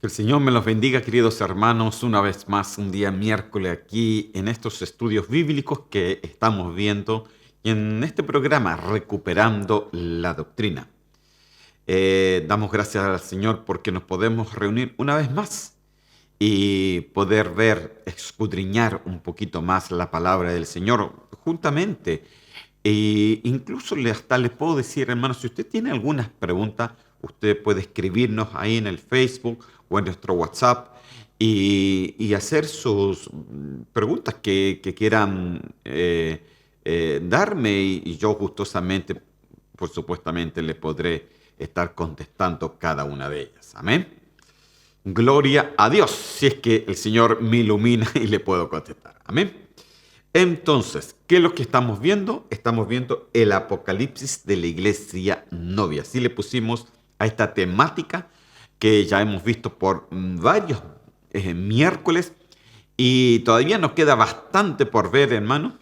Que el Señor me los bendiga, queridos hermanos, una vez más, un día miércoles aquí en estos estudios bíblicos que estamos viendo y en este programa Recuperando la Doctrina. Damos gracias al Señor porque nos podemos reunir una vez más y poder ver, escudriñar un poquito más la palabra del Señor juntamente. E incluso hasta le puedo decir, hermano, si usted tiene algunas preguntas, usted puede escribirnos ahí en el Facebook o en nuestro WhatsApp y hacer sus preguntas que quieran darme y yo gustosamente, por supuestamente, le podré estar contestando cada una de ellas. Amén. Gloria a Dios, si es que el Señor me ilumina y le puedo contestar. Amén. Entonces, ¿qué es lo que estamos viendo? Estamos viendo el apocalipsis de la iglesia novia. Así le pusimos a esta temática que ya hemos visto por varios miércoles y todavía nos queda bastante por ver, hermano.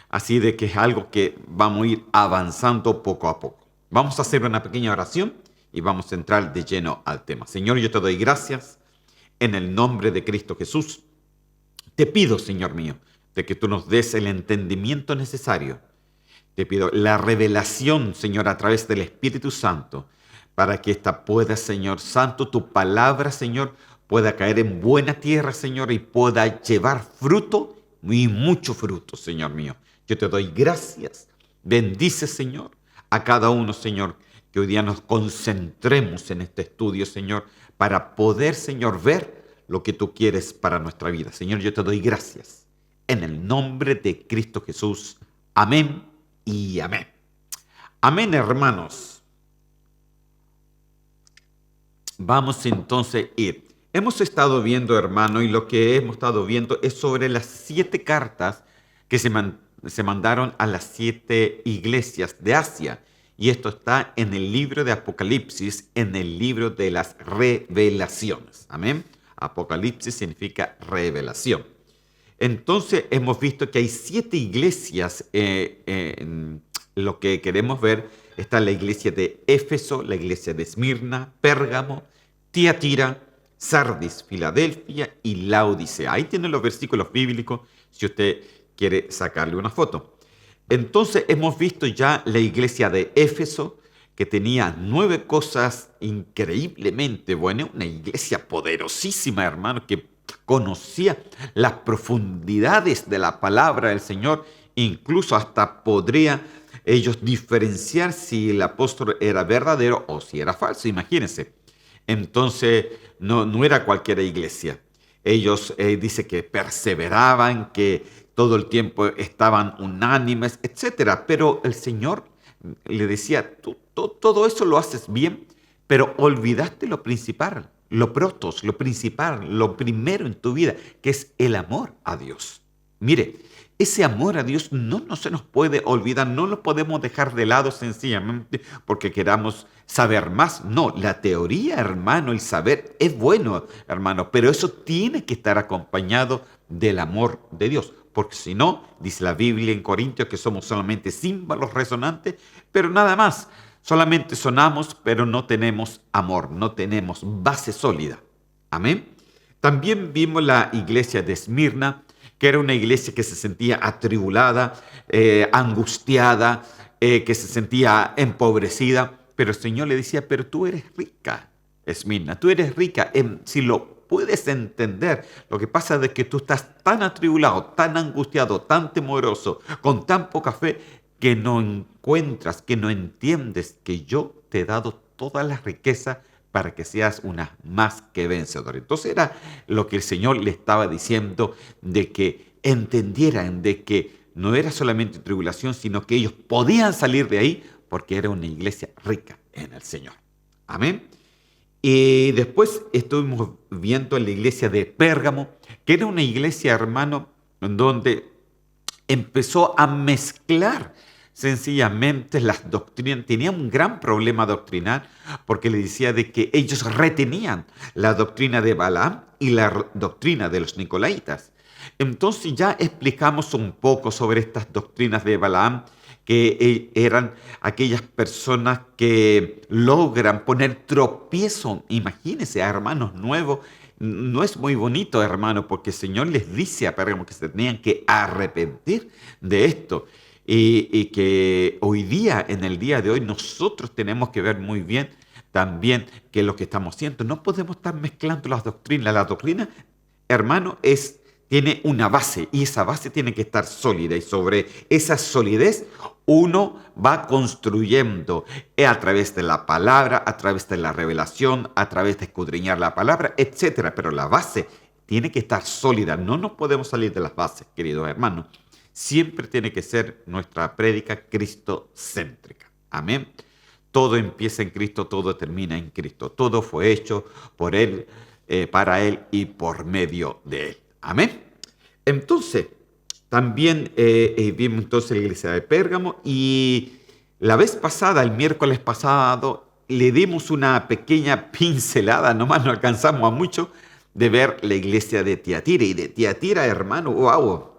Así de que es algo que vamos a ir avanzando poco a poco. Vamos a hacer una pequeña oración y vamos a entrar de lleno al tema. Señor, yo te doy gracias en el nombre de Cristo Jesús. Te pido, Señor mío, de que tú nos des el entendimiento necesario. Te pido la revelación, Señor, a través del Espíritu Santo, para que esta pueda, Señor Santo, tu palabra, Señor, pueda caer en buena tierra, Señor, y pueda llevar fruto y mucho fruto, Señor mío. Yo te doy gracias. Bendice, Señor, a cada uno, Señor, que hoy día nos concentremos en este estudio, Señor, para poder, Señor, ver lo que tú quieres para nuestra vida. Señor, yo te doy gracias. En el nombre de Cristo Jesús. Amén y amén. Amén, hermanos. Vamos entonces a ir. Hemos estado viendo, hermano, y lo que hemos estado viendo es sobre las 7 cartas que se mandaron a las 7 iglesias de Asia. Y esto está en el libro de Apocalipsis, en el libro de las revelaciones. Amén. Apocalipsis significa revelación. Entonces hemos visto que hay 7 iglesias en lo que queremos ver. Está la iglesia de Éfeso, la iglesia de Esmirna, Pérgamo, Tiatira, Sardis, Filadelfia y Laodicea. Ahí tienen los versículos bíblicos si usted quiere sacarle una foto. Entonces hemos visto ya la iglesia de Éfeso, que tenía 9 cosas increíblemente buenas, una iglesia poderosísima, hermano, que conocía las profundidades de la palabra del Señor, incluso hasta podría ellos diferenciar si el apóstol era verdadero o si era falso, imagínense. Entonces no era cualquier iglesia. Ellos dice que perseveraban, que todo el tiempo estaban unánimes, etcétera. Pero el Señor le decía, tú todo eso lo haces bien, pero olvidaste lo principal, lo protos, lo principal, lo primero en tu vida, que es el amor a Dios. Mire, ese amor a Dios no se nos puede olvidar, no lo podemos dejar de lado sencillamente porque queramos saber más. No, la teoría, hermano, el saber es bueno, hermano, pero eso tiene que estar acompañado del amor de Dios. Porque si no, dice la Biblia en Corintios que somos solamente címbalos resonantes, pero nada más. Solamente sonamos, pero no tenemos amor, no tenemos base sólida. Amén. También vimos la iglesia de Esmirna, que era una iglesia que se sentía atribulada, angustiada, que se sentía empobrecida. Pero el Señor le decía, pero tú eres rica, Esmirna, tú eres rica. Si lo puedes entender, lo que pasa es que tú estás tan atribulado, tan angustiado, tan temeroso, con tan poca fe, que no encuentras, que no entiendes que yo te he dado toda la riqueza para que seas una más que vencedora. Entonces era lo que el Señor le estaba diciendo, de que entendieran de que no era solamente tribulación, sino que ellos podían salir de ahí porque era una iglesia rica en el Señor. Amén. Y después estuvimos viendo la iglesia de Pérgamo, que era una iglesia, hermano, donde empezó a mezclar sencillamente las doctrinas. Tenía un gran problema doctrinal porque le decía de que ellos retenían la doctrina de Balaam y la doctrina de los nicolaitas. Entonces ya explicamos un poco sobre estas doctrinas de Balaam, que eran aquellas personas que logran poner tropiezo. Imagínense, a hermanos nuevos. No es muy bonito, hermano, porque el Señor les dice a Pérgamo que se tenían que arrepentir de esto. Y que hoy día, en el día de hoy, nosotros tenemos que ver muy bien también que lo que estamos haciendo. No podemos estar mezclando las doctrinas. La doctrina, hermano, tiene una base y esa base tiene que estar sólida y sobre esa solidez uno va construyendo a través de la palabra, a través de la revelación, a través de escudriñar la palabra, etcétera. Pero la base tiene que estar sólida. No nos podemos salir de las bases, queridos hermanos. Siempre tiene que ser nuestra prédica cristocéntrica. Amén. Todo empieza en Cristo, todo termina en Cristo. Todo fue hecho por Él, para Él y por medio de Él. Amén. Entonces, también vimos entonces la iglesia de Pérgamo y la vez pasada, el miércoles pasado, le dimos una pequeña pincelada, nomás no alcanzamos a mucho, de ver la iglesia de Tiatira. Y de Tiatira, hermano, wow,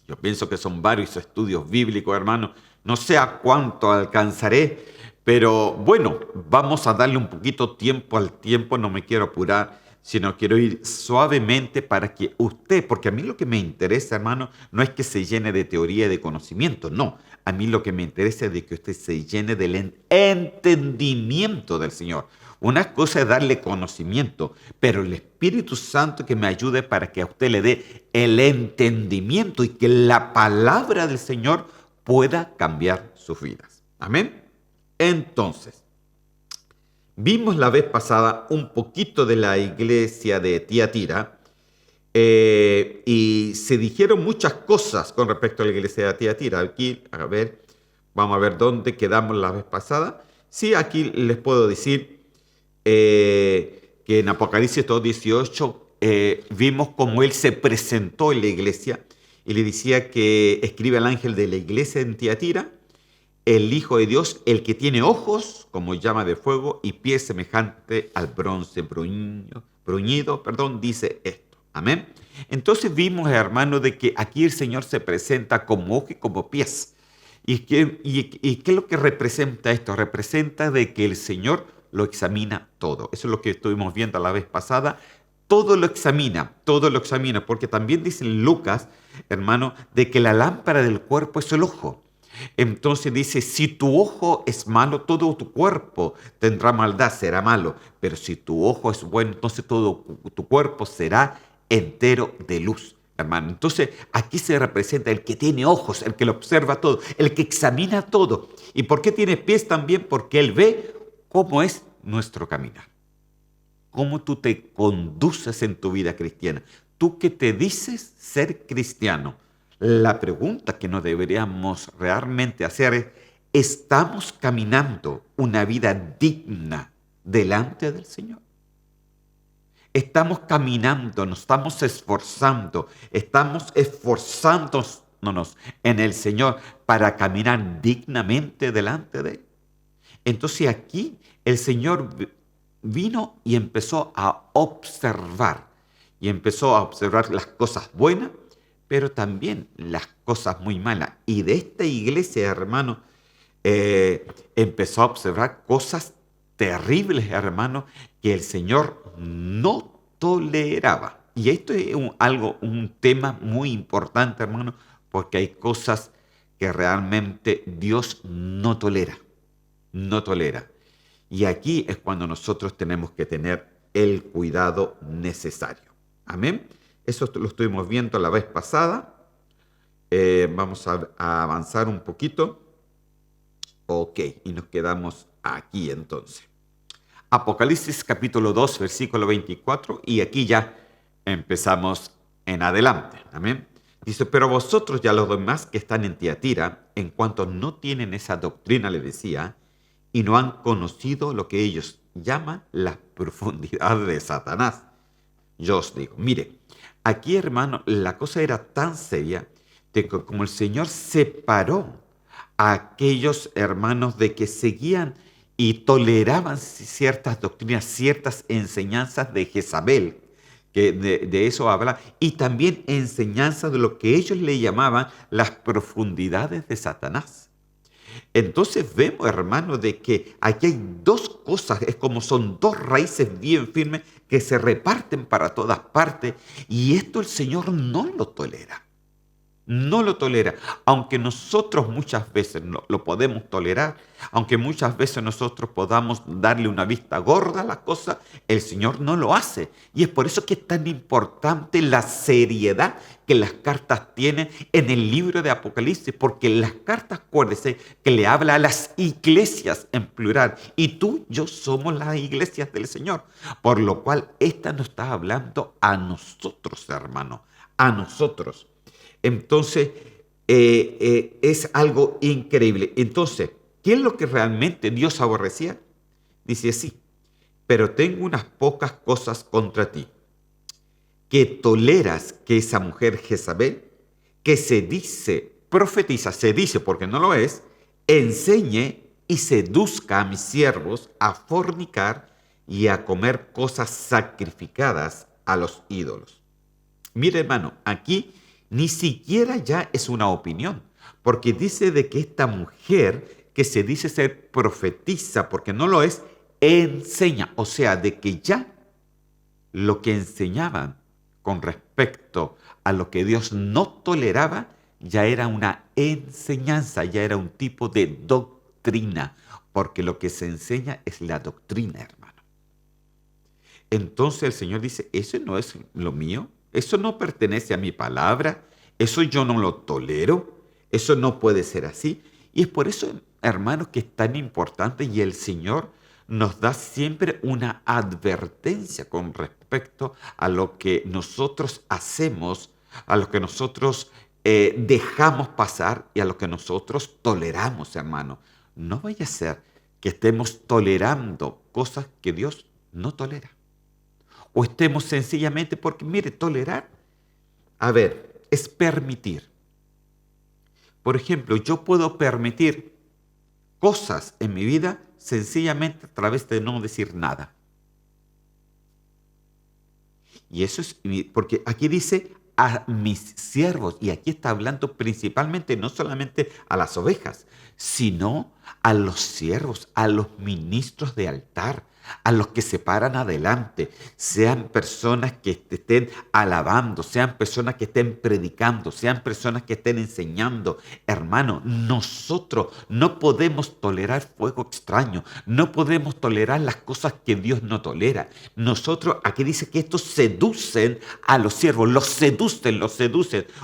yo pienso que son varios estudios bíblicos, hermano. No sé a cuánto alcanzaré, pero bueno, vamos a darle un poquito tiempo al tiempo, no me quiero apurar, sino quiero ir suavemente para que usted, porque a mí lo que me interesa, hermano, no es que se llene de teoría y de conocimiento, no. A mí lo que me interesa es de que usted se llene del entendimiento del Señor. Una cosa es darle conocimiento, pero el Espíritu Santo que me ayude para que a usted le dé el entendimiento y que la palabra del Señor pueda cambiar sus vidas. Amén. Entonces, vimos la vez pasada un poquito de la iglesia de Tiatira y se dijeron muchas cosas con respecto a la iglesia de Tiatira. Aquí, a ver, vamos a ver dónde quedamos la vez pasada. Sí, aquí les puedo decir que en Apocalipsis 2:18 vimos cómo él se presentó en la iglesia y le decía que escribe al ángel de la iglesia en Tiatira, el Hijo de Dios, el que tiene ojos como llama de fuego y pies semejante al bronce bruñido, dice esto. Amén. Entonces vimos, hermano, de que aquí el Señor se presenta como ojos y como pies. ¿Y qué es lo que representa esto? Representa de que el Señor lo examina todo. Eso es lo que estuvimos viendo la vez pasada. Todo lo examina, porque también dice en Lucas, hermano, de que la lámpara del cuerpo es el ojo. Entonces dice, si tu ojo es malo, todo tu cuerpo tendrá maldad, será malo. Pero si tu ojo es bueno, entonces todo tu cuerpo será entero de luz, hermano. Entonces aquí se representa el que tiene ojos, el que lo observa todo, el que examina todo. ¿Y por qué tiene pies también? Porque él ve cómo es nuestro caminar. Cómo tú te conduces en tu vida cristiana. Tú que te dices ser cristiano. La pregunta que nos deberíamos realmente hacer es, ¿estamos caminando una vida digna delante del Señor? Estamos caminando, nos estamos esforzándonos en el Señor para caminar dignamente delante de Él. Entonces aquí el Señor vino y empezó a observar las cosas buenas, pero también las cosas muy malas. Y de esta iglesia, hermano, empezó a observar cosas terribles, hermano, que el Señor no toleraba. Y esto es un tema muy importante, hermano, porque hay cosas que realmente Dios no tolera. No tolera. Y aquí es cuando nosotros tenemos que tener el cuidado necesario. Amén. Eso lo estuvimos viendo la vez pasada. Vamos a avanzar un poquito. Ok, y nos quedamos aquí entonces. Apocalipsis capítulo 2, versículo 24, y aquí ya empezamos en adelante. Amén. Dice, pero vosotros ya los demás que están en Tiatira, en cuanto no tienen esa doctrina, le decía, y no han conocido lo que ellos llaman la profundidad de Satanás. Yo os digo, mire, aquí, hermano, la cosa era tan seria de que como el Señor separó a aquellos hermanos de que seguían y toleraban ciertas doctrinas, ciertas enseñanzas de Jezabel, que de eso habla, y también enseñanzas de lo que ellos le llamaban las profundidades de Satanás. Entonces vemos, hermano, de que aquí hay dos cosas, es como son dos raíces bien firmes que se reparten para todas partes y esto el Señor no lo tolera. No lo tolera, aunque nosotros muchas veces lo podemos tolerar, aunque muchas veces nosotros podamos darle una vista gorda a la cosa, el Señor no lo hace. Y es por eso que es tan importante la seriedad que las cartas tienen en el libro de Apocalipsis, porque las cartas, acuérdense, que le habla a las iglesias en plural, y tú, yo somos las iglesias del Señor, por lo cual esta nos está hablando a nosotros, hermano, a nosotros. Entonces, es algo increíble. Entonces, ¿qué es lo que realmente Dios aborrecía? Dice así, pero tengo unas pocas cosas contra ti, que toleras que esa mujer Jezabel, que se dice, profetiza, se dice porque no lo es, enseñe y seduzca a mis siervos a fornicar y a comer cosas sacrificadas a los ídolos. Mire, hermano, aquí ni siquiera ya es una opinión, porque dice de que esta mujer que se dice ser profetiza, porque no lo es, enseña, o sea, de que ya lo que enseñaban con respecto a lo que Dios no toleraba, ya era una enseñanza, ya era un tipo de doctrina, porque lo que se enseña es la doctrina, hermano. Entonces el Señor dice, eso no es lo mío, eso no pertenece a mi palabra, eso yo no lo tolero, eso no puede ser así. Y es por eso, hermanos, que es tan importante y el Señor nos da siempre una advertencia con respecto a lo que nosotros hacemos, a lo que nosotros dejamos pasar y a lo que nosotros toleramos, hermano. No vaya a ser que estemos tolerando cosas que Dios no tolera. O estemos sencillamente porque, mire, tolerar, a ver, es permitir. Por ejemplo, yo puedo permitir cosas en mi vida sencillamente a través de no decir nada. Y eso es, porque aquí dice a mis siervos, y aquí está hablando principalmente no solamente a las ovejas, sino a los siervos, a los ministros de altar, a los que se paran adelante, sean personas que te estén alabando, sean personas que estén predicando, sean personas que estén enseñando. Hermano, nosotros no podemos tolerar fuego extraño, no podemos tolerar las cosas que Dios no tolera. Nosotros, aquí dice que estos seducen a los siervos, los seducen,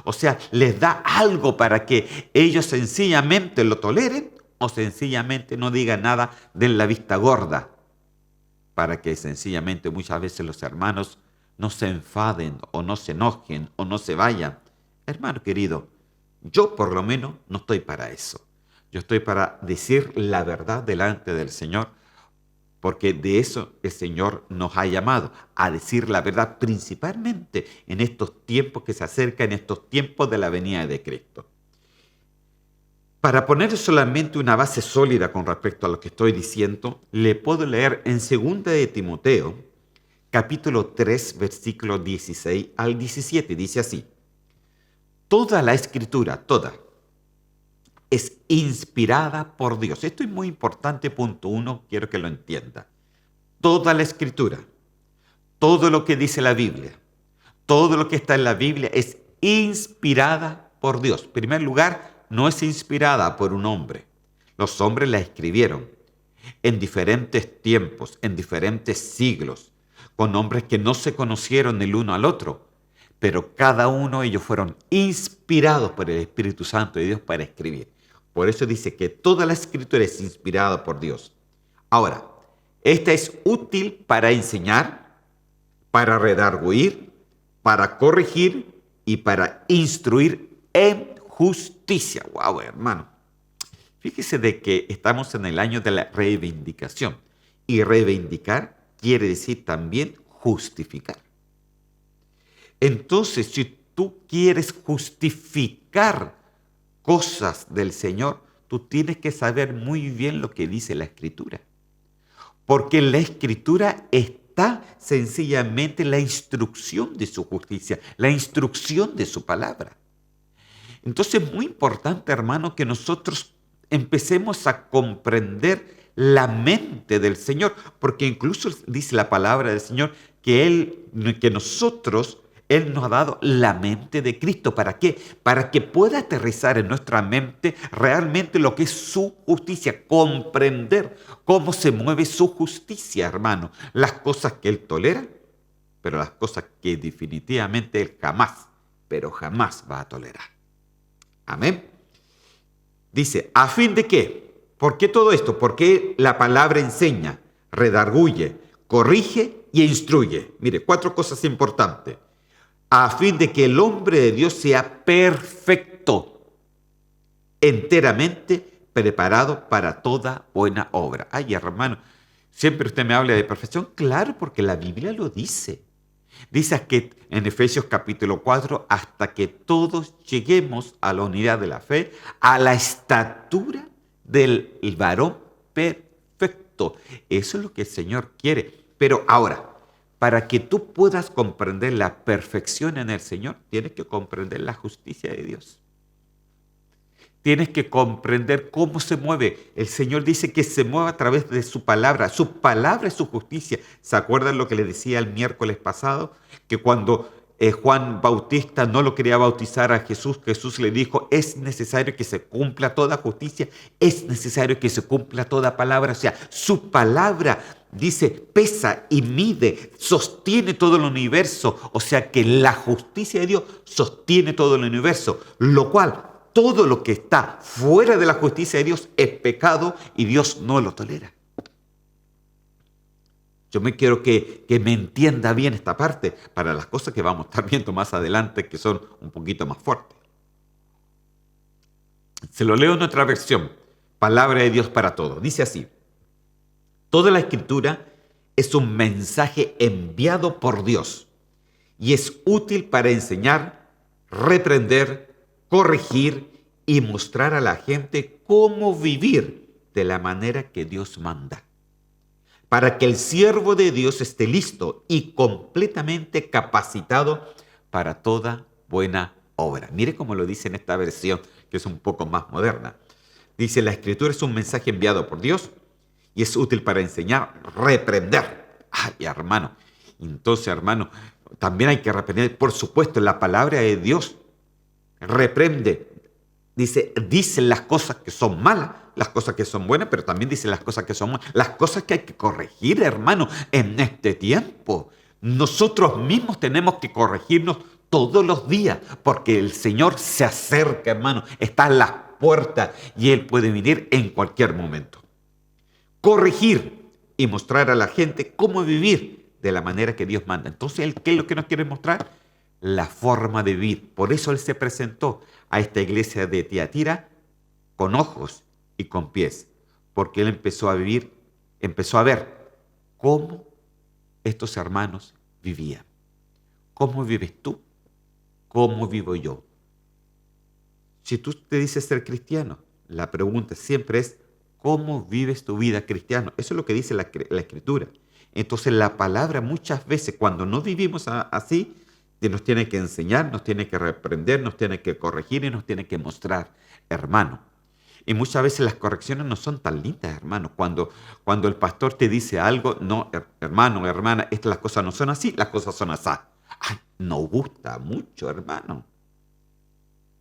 o sea, les da algo para que ellos sencillamente lo toleren o sencillamente no digan nada de la vista gorda, para que sencillamente muchas veces los hermanos no se enfaden o no se enojen o no se vayan. Hermano querido, yo por lo menos no estoy para eso. Yo estoy para decir la verdad delante del Señor, porque de eso el Señor nos ha llamado, a decir la verdad principalmente en estos tiempos que se acercan, en estos tiempos de la venida de Cristo. Para poner solamente una base sólida con respecto a lo que estoy diciendo, le puedo leer en 2 de Timoteo, capítulo 3, versículo 16 al 17. Dice así, toda la escritura, toda, es inspirada por Dios. Esto es muy importante, punto uno, quiero que lo entienda. Toda la escritura, todo lo que dice la Biblia, todo lo que está en la Biblia es inspirada por Dios. En primer lugar, no es inspirada por un hombre. Los hombres la escribieron en diferentes tiempos, en diferentes siglos, con hombres que no se conocieron el uno al otro, pero cada uno de ellos fueron inspirados por el Espíritu Santo de Dios para escribir. Por eso dice que toda la escritura es inspirada por Dios. Ahora, esta es útil para enseñar, para redarguir, para corregir y para instruir en justicia. Wow, hermano. Fíjese de que estamos en el año de la reivindicación. Y reivindicar quiere decir también justificar. Entonces, si tú quieres justificar cosas del Señor, tú tienes que saber muy bien lo que dice la Escritura. Porque en la Escritura está sencillamente la instrucción de su justicia, la instrucción de su palabra. Entonces es muy importante, hermano, que nosotros empecemos a comprender la mente del Señor, porque incluso dice la palabra del Señor que Él nos ha dado la mente de Cristo. ¿Para qué? Para que pueda aterrizar en nuestra mente realmente lo que es su justicia, comprender cómo se mueve su justicia, hermano, las cosas que Él tolera, pero las cosas que definitivamente Él jamás, pero jamás va a tolerar. Amén. Dice, ¿a fin de qué? ¿Por qué todo esto? Porque la palabra enseña, redarguye, corrige y instruye. Mire, 4 cosas importantes. A fin de que el hombre de Dios sea perfecto, enteramente preparado para toda buena obra. Ay, hermano, siempre usted me habla de perfección. Claro, porque la Biblia lo dice. Dice que en Efesios capítulo 4, hasta que todos lleguemos a la unidad de la fe, a la estatura del varón perfecto. Eso es lo que el Señor quiere. Pero ahora, para que tú puedas comprender la perfección en el Señor, tienes que comprender la justicia de Dios. Tienes que comprender cómo se mueve. El Señor dice que se mueve a través de su palabra. Su palabra es su justicia. ¿Se acuerdan lo que le decía el miércoles pasado? Que cuando Juan Bautista no lo quería bautizar a Jesús, Jesús le dijo, es necesario que se cumpla toda justicia, es necesario que se cumpla toda palabra. O sea, su palabra, dice, pesa y mide, sostiene todo el universo. O sea que la justicia de Dios sostiene todo el universo, lo cual todo lo que está fuera de la justicia de Dios es pecado y Dios no lo tolera. Yo me quiero que me entienda bien esta parte para las cosas que vamos a estar viendo más adelante que son un poquito más fuertes. Se lo leo en otra versión, Palabra de Dios para todos. Dice así, toda la escritura es un mensaje enviado por Dios y es útil para enseñar, reprender, corregir y mostrar a la gente cómo vivir de la manera que Dios manda, para que el siervo de Dios esté listo y completamente capacitado para toda buena obra. Mire cómo lo dice en esta versión, que es un poco más moderna. Dice, la escritura es un mensaje enviado por Dios y es útil para enseñar, reprender. Ay, hermano, entonces, hermano, también hay que reprender, por supuesto, la palabra de Dios reprende. Dice las cosas que son malas, las cosas que son buenas, pero también dice las cosas que son malas, las cosas que hay que corregir, hermano, en este tiempo. Nosotros mismos tenemos que corregirnos todos los días, porque el Señor se acerca, hermano, está a las puertas y Él puede venir en cualquier momento. Corregir y mostrar a la gente cómo vivir de la manera que Dios manda. Entonces, ¿qué es lo que nos quiere mostrar? La forma de vivir. Por eso Él se presentó a esta iglesia de Tiatira con ojos y con pies, porque Él empezó a ver cómo estos hermanos vivían. ¿Cómo vives tú? ¿Cómo vivo yo? Si tú te dices ser cristiano, la pregunta siempre es, ¿cómo vives tu vida cristiano? Eso es lo que dice la Escritura. Entonces la palabra muchas veces, cuando no vivimos así, nos tiene que enseñar, nos tiene que reprender, nos tiene que corregir y nos tiene que mostrar, hermano. Y muchas veces las correcciones no son tan lindas, hermano. Cuando el pastor te dice algo, no, hermano, hermana, las cosas no son así, las cosas son así. Ay, nos gusta mucho, hermano.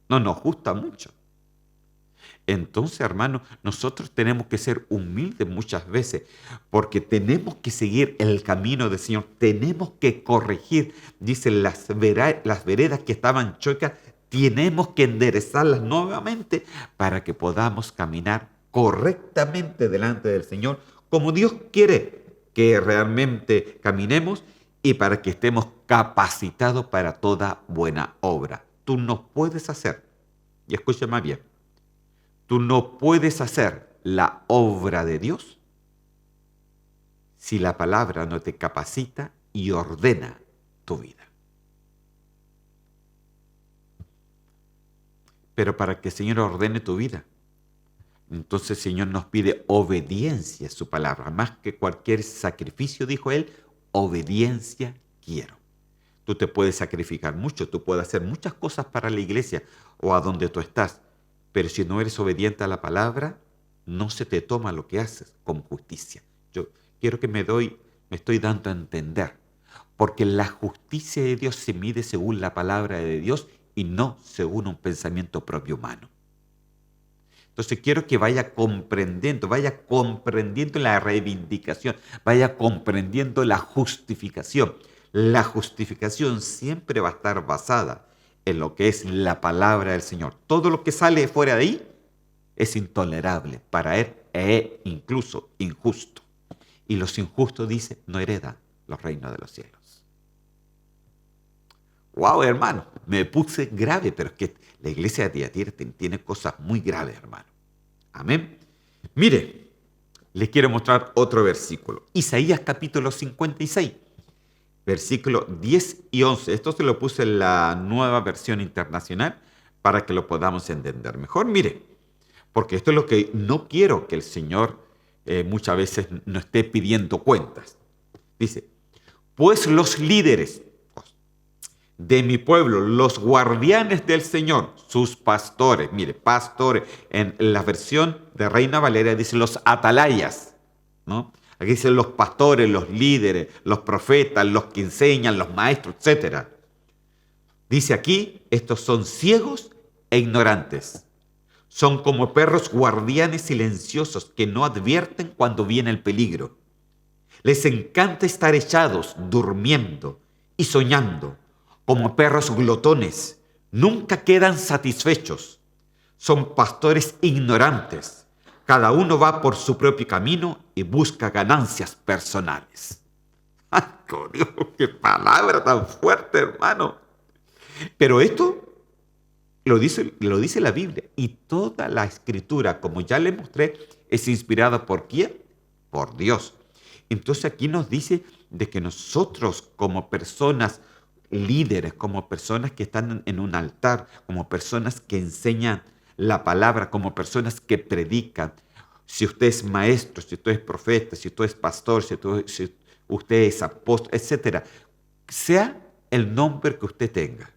No nos gusta mucho. Entonces, hermano, nosotros tenemos que ser humildes muchas veces porque tenemos que seguir el camino del Señor. Tenemos que corregir, dicen las veredas que estaban chuecas, tenemos que enderezarlas nuevamente para que podamos caminar correctamente delante del Señor como Dios quiere que realmente caminemos y para que estemos capacitados para toda buena obra. Tú no puedes hacer, y escúchame bien, tú no puedes hacer la obra de Dios si la palabra no te capacita y ordena tu vida. Pero para que el Señor ordene tu vida, entonces el Señor nos pide obediencia a su palabra. Más que cualquier sacrificio, dijo Él, obediencia quiero. Tú te puedes sacrificar mucho, tú puedes hacer muchas cosas para la iglesia o a donde tú estás, pero si no eres obediente a la palabra, no se te toma lo que haces con justicia. Yo quiero que me estoy dando a entender, porque la justicia de Dios se mide según la palabra de Dios y no según un pensamiento propio humano. Entonces quiero que vaya comprendiendo la reivindicación, vaya comprendiendo la justificación. La justificación siempre va a estar basada en lo que es la palabra del Señor. Todo lo que sale fuera de ahí es intolerable para Él e incluso injusto. Y los injustos, dice, no heredan los reinos de los cielos. Wow, hermano, me puse grave, pero es que la iglesia de Tiatira tiene cosas muy graves, hermano. Amén. Mire, les quiero mostrar otro versículo. Isaías capítulo 56, versículo 10 y 11. Esto se lo puse en la nueva versión internacional para que lo podamos entender mejor. Mire, porque esto es lo que no quiero que el Señor muchas veces nos esté pidiendo cuentas. Dice, pues los líderes de mi pueblo, los guardianes del Señor, sus pastores, mire, pastores, en la versión de Reina Valera dice los atalayas, ¿no? Aquí dicen los pastores, los líderes, los profetas, los que enseñan, los maestros, etc. Dice aquí, estos son ciegos e ignorantes. Son como perros guardianes silenciosos que no advierten cuando viene el peligro. Les encanta estar echados, durmiendo y soñando, como perros glotones. Nunca quedan satisfechos. Son pastores ignorantes. Cada uno va por su propio camino y busca ganancias personales. ¡Ay, Dios, qué palabra tan fuerte, hermano! Pero esto lo dice la Biblia. Y toda la escritura, como ya le mostré, es inspirada ¿por quién? Por Dios. Entonces aquí nos dice de que nosotros como personas líderes, como personas que están en un altar, como personas que enseñan la palabra, como personas que predican, si usted es maestro, si usted es profeta, si usted es pastor, si usted es apóstol, etcétera, sea el nombre que usted tenga,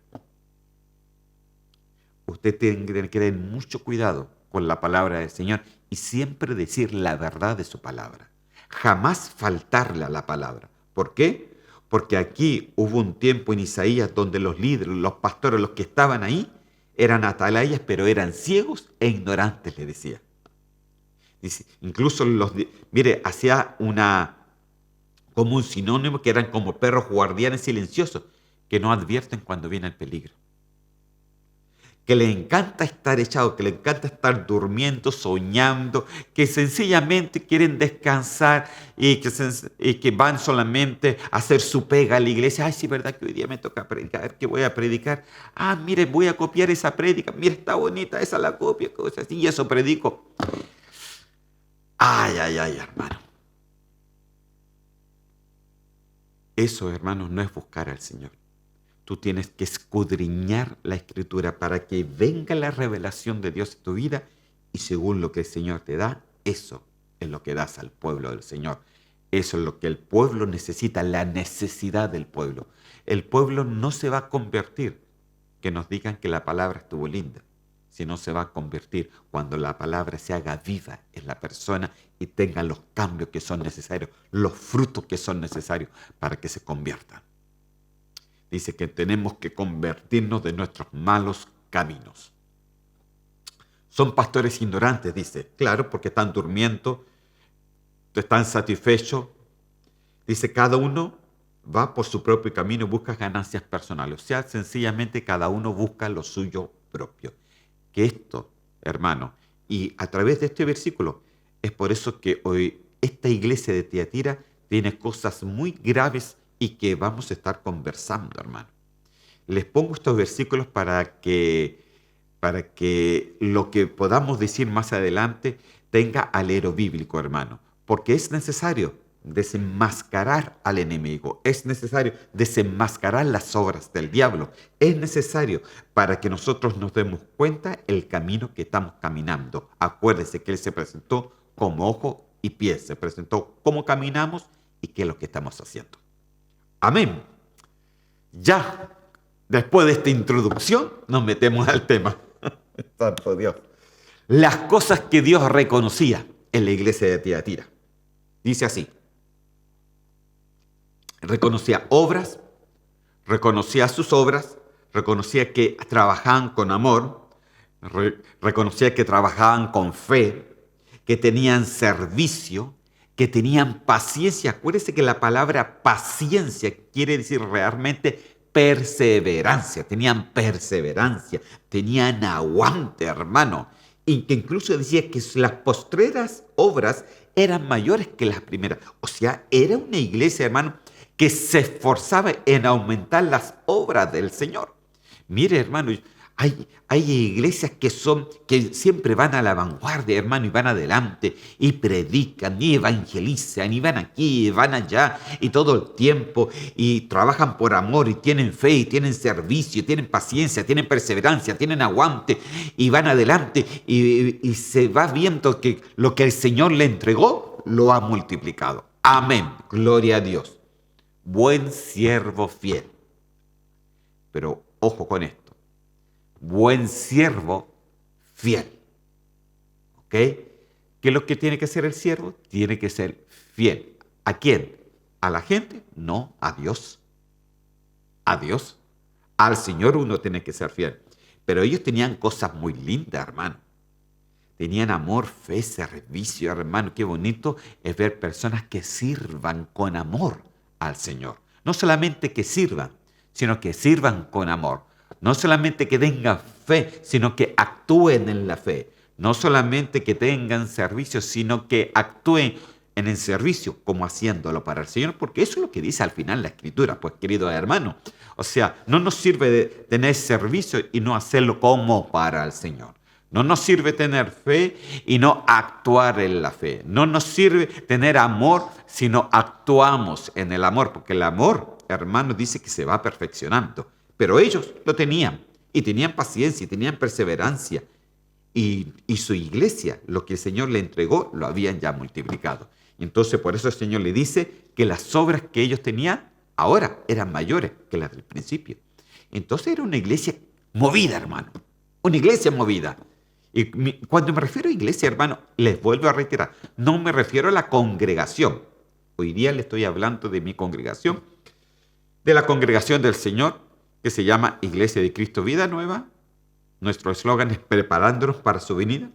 usted tiene que tener mucho cuidado con la palabra del Señor y siempre decir la verdad de su palabra. Jamás faltarle a la palabra. ¿Por qué? Porque aquí hubo un tiempo en Isaías donde los líderes, los pastores, los que estaban ahí, eran atalayas, pero eran ciegos e ignorantes, le decía. Dice, incluso mire, hacía como un sinónimo que eran como perros guardianes silenciosos que no advierten cuando viene el peligro. Que le encanta estar echado, que le encanta estar durmiendo, soñando, que sencillamente quieren descansar y que van solamente a hacer su pega a la iglesia. Ay, sí, ¿verdad que hoy día me toca predicar? ¿Qué voy a predicar? Ah, mire, voy a copiar esa prédica. Mira, está bonita, esa la copia, cosas así, y eso predico. Ay, ay, ay, hermano. Eso, hermanos, no es buscar al Señor. Tú tienes que escudriñar la Escritura para que venga la revelación de Dios en tu vida y según lo que el Señor te da, eso es lo que das al pueblo del Señor. Eso es lo que el pueblo necesita, la necesidad del pueblo. El pueblo no se va a convertir, que nos digan que la palabra estuvo linda, sino se va a convertir cuando la palabra se haga viva en la persona y tenga los cambios que son necesarios, los frutos que son necesarios para que se conviertan. Dice que tenemos que convertirnos de nuestros malos caminos. Son pastores ignorantes, dice. Claro, porque están durmiendo, están satisfechos. Dice, cada uno va por su propio camino y busca ganancias personales. O sea, sencillamente cada uno busca lo suyo propio. Que esto, hermano, y a través de este versículo, es por eso que hoy esta iglesia de Tiatira tiene cosas muy graves y que vamos a estar conversando, hermano. Les pongo estos versículos para que lo que podamos decir más adelante tenga alero bíblico, hermano. Porque es necesario desenmascarar al enemigo. Es necesario desenmascarar las obras del diablo. Es necesario para que nosotros nos demos cuenta el camino que estamos caminando. Acuérdese que Él se presentó como ojo y pie. Se presentó cómo caminamos y qué es lo que estamos haciendo. Amén. Ya, después de esta introducción, nos metemos al tema. Santo Dios. las cosas que Dios reconocía en la iglesia de Tiatira. Dice así, reconocía obras, reconocía sus obras, reconocía que trabajaban con amor, reconocía que trabajaban con fe, que tenían servicio, que tenían paciencia. Acuérdense que la palabra paciencia quiere decir realmente perseverancia. Tenían perseverancia, tenían aguante, hermano. Y que incluso decía que las postreras obras eran mayores que las primeras. O sea, era una iglesia, hermano, que se esforzaba en aumentar las obras del Señor. Mire, hermano, hay iglesias que siempre van a la vanguardia, hermano, y van adelante, y predican, y evangelizan, y van aquí, y van allá, y todo el tiempo, y trabajan por amor, y tienen fe, y tienen servicio, y tienen paciencia, tienen perseverancia, tienen aguante, y van adelante, y se va viendo que lo que el Señor le entregó, lo ha multiplicado. Amén, gloria a Dios. Buen siervo fiel. Pero ojo con esto. Buen siervo fiel. ¿Ok? ¿Qué es lo que tiene que ser el siervo? Tiene que ser fiel. ¿A quién? ¿A la gente? No, a Dios. A Dios. Al Señor uno tiene que ser fiel. Pero ellos tenían cosas muy lindas, hermano. Tenían amor, fe, servicio, hermano. Qué bonito es ver personas que sirvan con amor al Señor. No solamente que sirvan, sino que sirvan con amor. No solamente que tengan fe, sino que actúen en la fe. No solamente que tengan servicio, sino que actúen en el servicio como haciéndolo para el Señor, porque eso es lo que dice al final la Escritura, pues queridos hermanos. O sea, no nos sirve de tener servicio y no hacerlo como para el Señor. No nos sirve tener fe y no actuar en la fe. No nos sirve tener amor si no actuamos en el amor, porque el amor, hermano, dice que se va perfeccionando. Pero ellos lo tenían, y tenían paciencia, y tenían perseverancia. Y su iglesia, lo que el Señor le entregó, lo habían ya multiplicado. Y entonces por eso el Señor le dice que las obras que ellos tenían ahora eran mayores que las del principio. Entonces era una iglesia movida, hermano. Una iglesia movida. Y cuando me refiero a iglesia, hermano, les vuelvo a reiterar, no me refiero a la congregación. Hoy día le estoy hablando de mi congregación, de la congregación del Señor, que se llama Iglesia de Cristo Vida Nueva. Nuestro eslogan es preparándonos para su venida,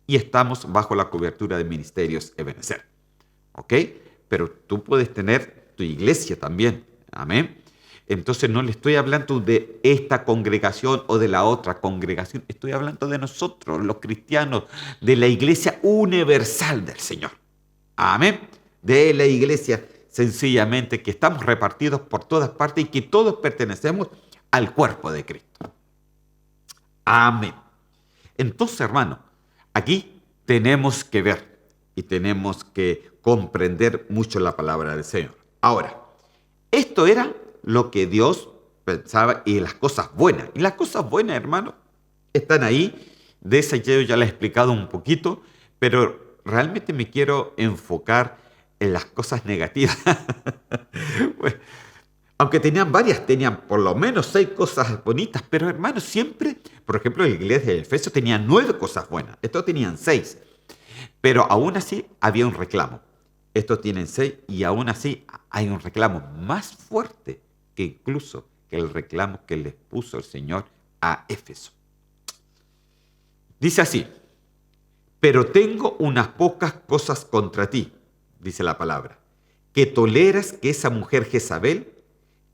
y estamos bajo la cobertura de Ministerios Ebenezer. ¿Ok? Pero tú puedes tener tu iglesia también. Amén. Entonces no le estoy hablando de esta congregación o de la otra congregación. Estoy hablando de nosotros, los cristianos, de la iglesia universal del Señor. Amén. De la iglesia sencillamente que estamos repartidos por todas partes y que todos pertenecemos al cuerpo de Cristo. Amén. Entonces, hermano, aquí tenemos que ver y tenemos que comprender mucho la palabra del Señor. Ahora, esto era lo que Dios pensaba y las cosas buenas. Y las cosas buenas, hermano, están ahí. De esa yo ya les he explicado un poquito, pero realmente me quiero enfocar en las cosas negativas. Bueno, aunque tenían varias, tenían por lo menos 6 cosas bonitas, pero hermano, siempre, por ejemplo, la iglesia de Efesios tenía 9 cosas buenas, estos tenían 6, pero aún así había un reclamo. Estos tienen 6 y aún así hay un reclamo más fuerte que incluso que el reclamo que les puso el Señor a Éfeso. Dice así, pero tengo unas pocas cosas contra ti, dice la palabra, que toleras que esa mujer Jezabel,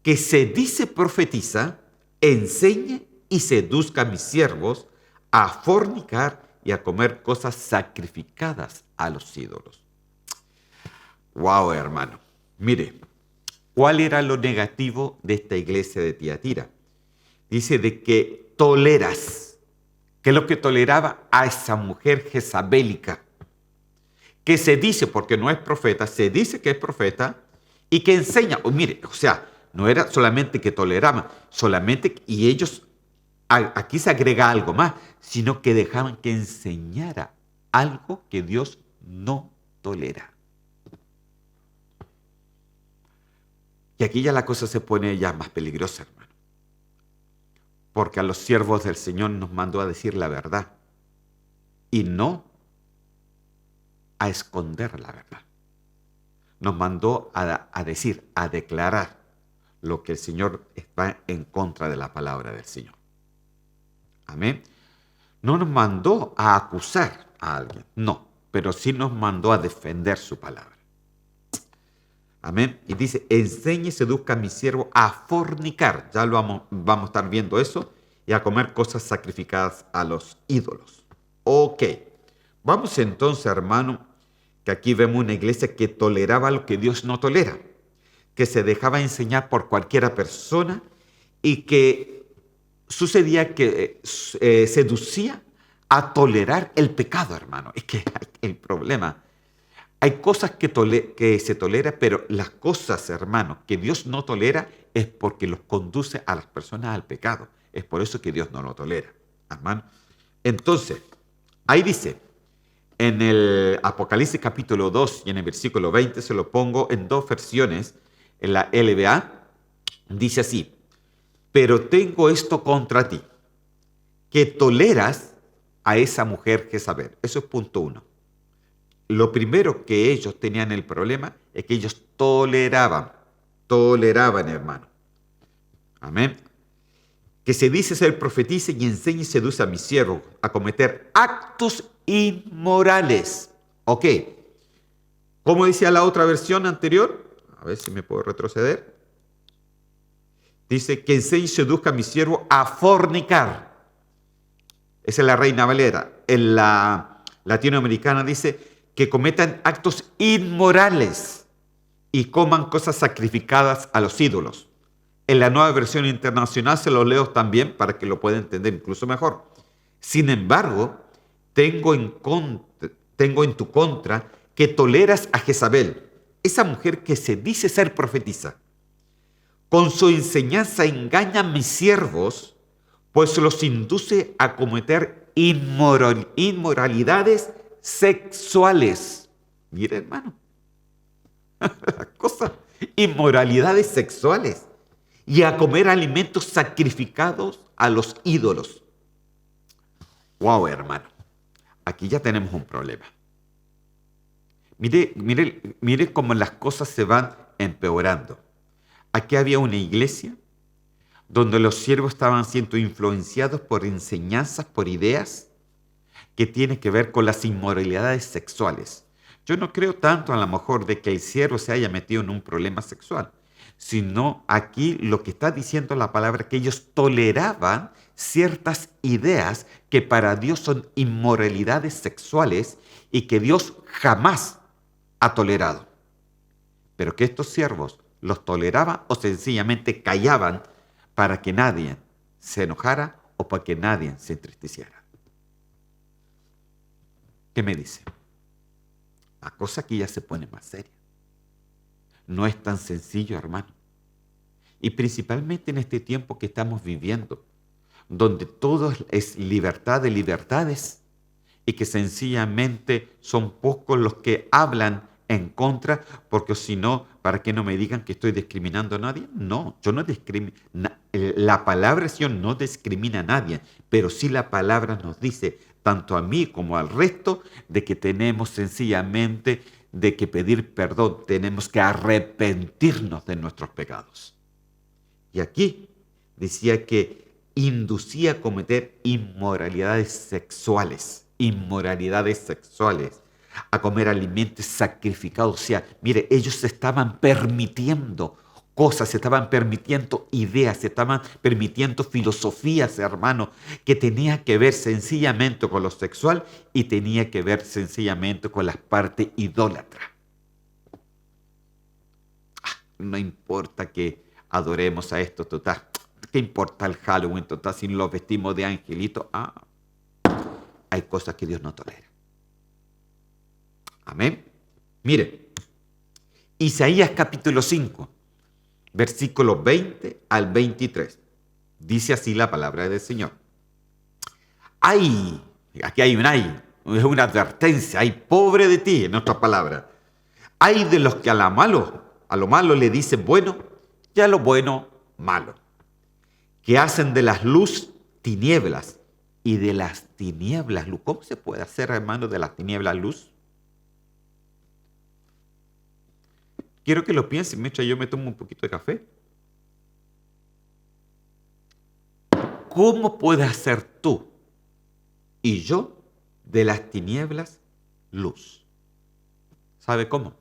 que se dice profetiza, enseñe y seduzca a mis siervos a fornicar y a comer cosas sacrificadas a los ídolos. Wow, hermano. Mire, ¿cuál era lo negativo de esta iglesia de Tiatira? Dice de que toleras, que es lo que toleraba a esa mujer jezabélica, que se dice, porque no es profeta, se dice que es profeta y que enseña. Mire, o sea, no era solamente que toleraban, solamente, y ellos, aquí se agrega algo más, sino que dejaban que enseñara algo que Dios no tolera. Y aquí ya la cosa se pone ya más peligrosa, hermano. Porque a los siervos del Señor nos mandó a decir la verdad. y no a esconder la verdad. Nos mandó a decir, a declarar lo que el Señor está en contra de la palabra del Señor. Amén. No nos mandó a acusar a alguien, no, pero sí nos mandó a defender su palabra. Amén. Y dice, enseñe y seduzca a mi siervo a fornicar. Ya lo vamos a estar viendo eso. Y a comer cosas sacrificadas a los ídolos. Ok. Vamos entonces, hermano, que aquí vemos una iglesia que toleraba lo que Dios no tolera. Que se dejaba enseñar por cualquiera persona y que sucedía que seducía a tolerar el pecado, hermano. Es que el problema. Hay cosas que se tolera, pero las cosas, hermano, que Dios no tolera es porque los conduce a las personas al pecado. Es por eso que Dios no lo tolera, hermano. Entonces, ahí dice, en el Apocalipsis capítulo 2 y en el versículo 20, se lo pongo en dos versiones, en la LBA, dice así, pero tengo esto contra ti, que toleras a esa mujer Jezabel. Eso es punto 1. Lo primero que ellos tenían el problema es que ellos toleraban, hermano. Amén. Que se dice ser profetiza y enseña y seduce a mis siervos a cometer actos inmorales. Ok. ¿Cómo decía la otra versión anterior? A ver si me puedo retroceder. Dice que enseñe y seduzca a mis siervos a fornicar. Esa es la Reina Valera. En la latinoamericana dice que cometan actos inmorales y coman cosas sacrificadas a los ídolos. En la Nueva Versión Internacional se lo leo también para que lo pueda entender incluso mejor. Sin embargo, tengo en tu contra que toleras a Jezabel, esa mujer que se dice ser profetisa. Con su enseñanza engaña a mis siervos, pues los induce a cometer inmoralidades sexuales. Mira, hermano, la cosa, inmoralidades sexuales y a comer alimentos sacrificados a los ídolos. Wow, hermano, aquí ya tenemos un problema. Mire cómo las cosas se van empeorando. Aquí había una iglesia donde los siervos estaban siendo influenciados por enseñanzas, por ideas que tienen que ver con las inmoralidades sexuales. Yo no creo tanto a lo mejor de que el siervo se haya metido en un problema sexual, sino aquí lo que está diciendo la palabra, que ellos toleraban ciertas ideas que para Dios son inmoralidades sexuales y que Dios jamás ha tolerado. Pero que estos siervos los toleraban o sencillamente callaban para que nadie se enojara o para que nadie se entristeciera. ¿Qué me dice? La cosa aquí ya se pone más seria. No es tan sencillo, hermano. Y principalmente en este tiempo que estamos viviendo, donde todo es libertad de libertades y que sencillamente son pocos los que hablan en contra, porque si no, ¿para qué no me digan que estoy discriminando a nadie? No, yo no discrimino. La palabra del Señor no discrimina a nadie, pero sí la palabra nos dice, tanto a mí como al resto, de que tenemos sencillamente de que pedir perdón, tenemos que arrepentirnos de nuestros pecados. Y aquí decía que inducía a cometer inmoralidades sexuales, a comer alimentos sacrificados. O sea, mire, ellos se estaban permitiendo cosas, se estaban permitiendo ideas, se estaban permitiendo filosofías, hermano, que tenía que ver sencillamente con lo sexual y tenía que ver sencillamente con la parte idólatra. No importa que adoremos a esto, total. ¿Qué importa el Halloween, total, si los vestimos de angelito? Hay cosas que Dios no tolera. Amén. Mire, Isaías capítulo 5, versículos 20 al 23. Dice así la palabra del Señor. ¡Ay! Aquí hay un ay, es una advertencia. ¡Ay, pobre de ti! En otras palabras. ¡Ay de los que a lo malo le dicen bueno y a lo bueno malo! Que hacen de las luz tinieblas y de las tinieblas luz. ¿Cómo se puede hacer, hermano, de las tinieblas luz? Quiero que lo piensen mientras yo me tomo un poquito de café. ¿Cómo puedes hacer tú y yo de las tinieblas luz? ¿Sabe cómo?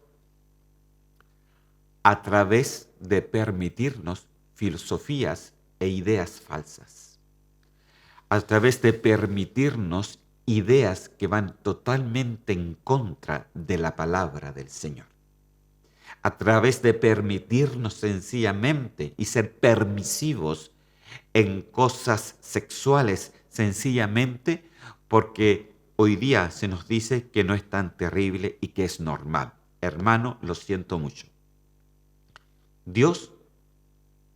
A través de permitirnos filosofías e ideas falsas. A través de permitirnos ideas que van totalmente en contra de la palabra del Señor. A través de permitirnos sencillamente y ser permisivos en cosas sexuales, sencillamente porque hoy día se nos dice que no es tan terrible y que es normal. Hermano, lo siento mucho. Dios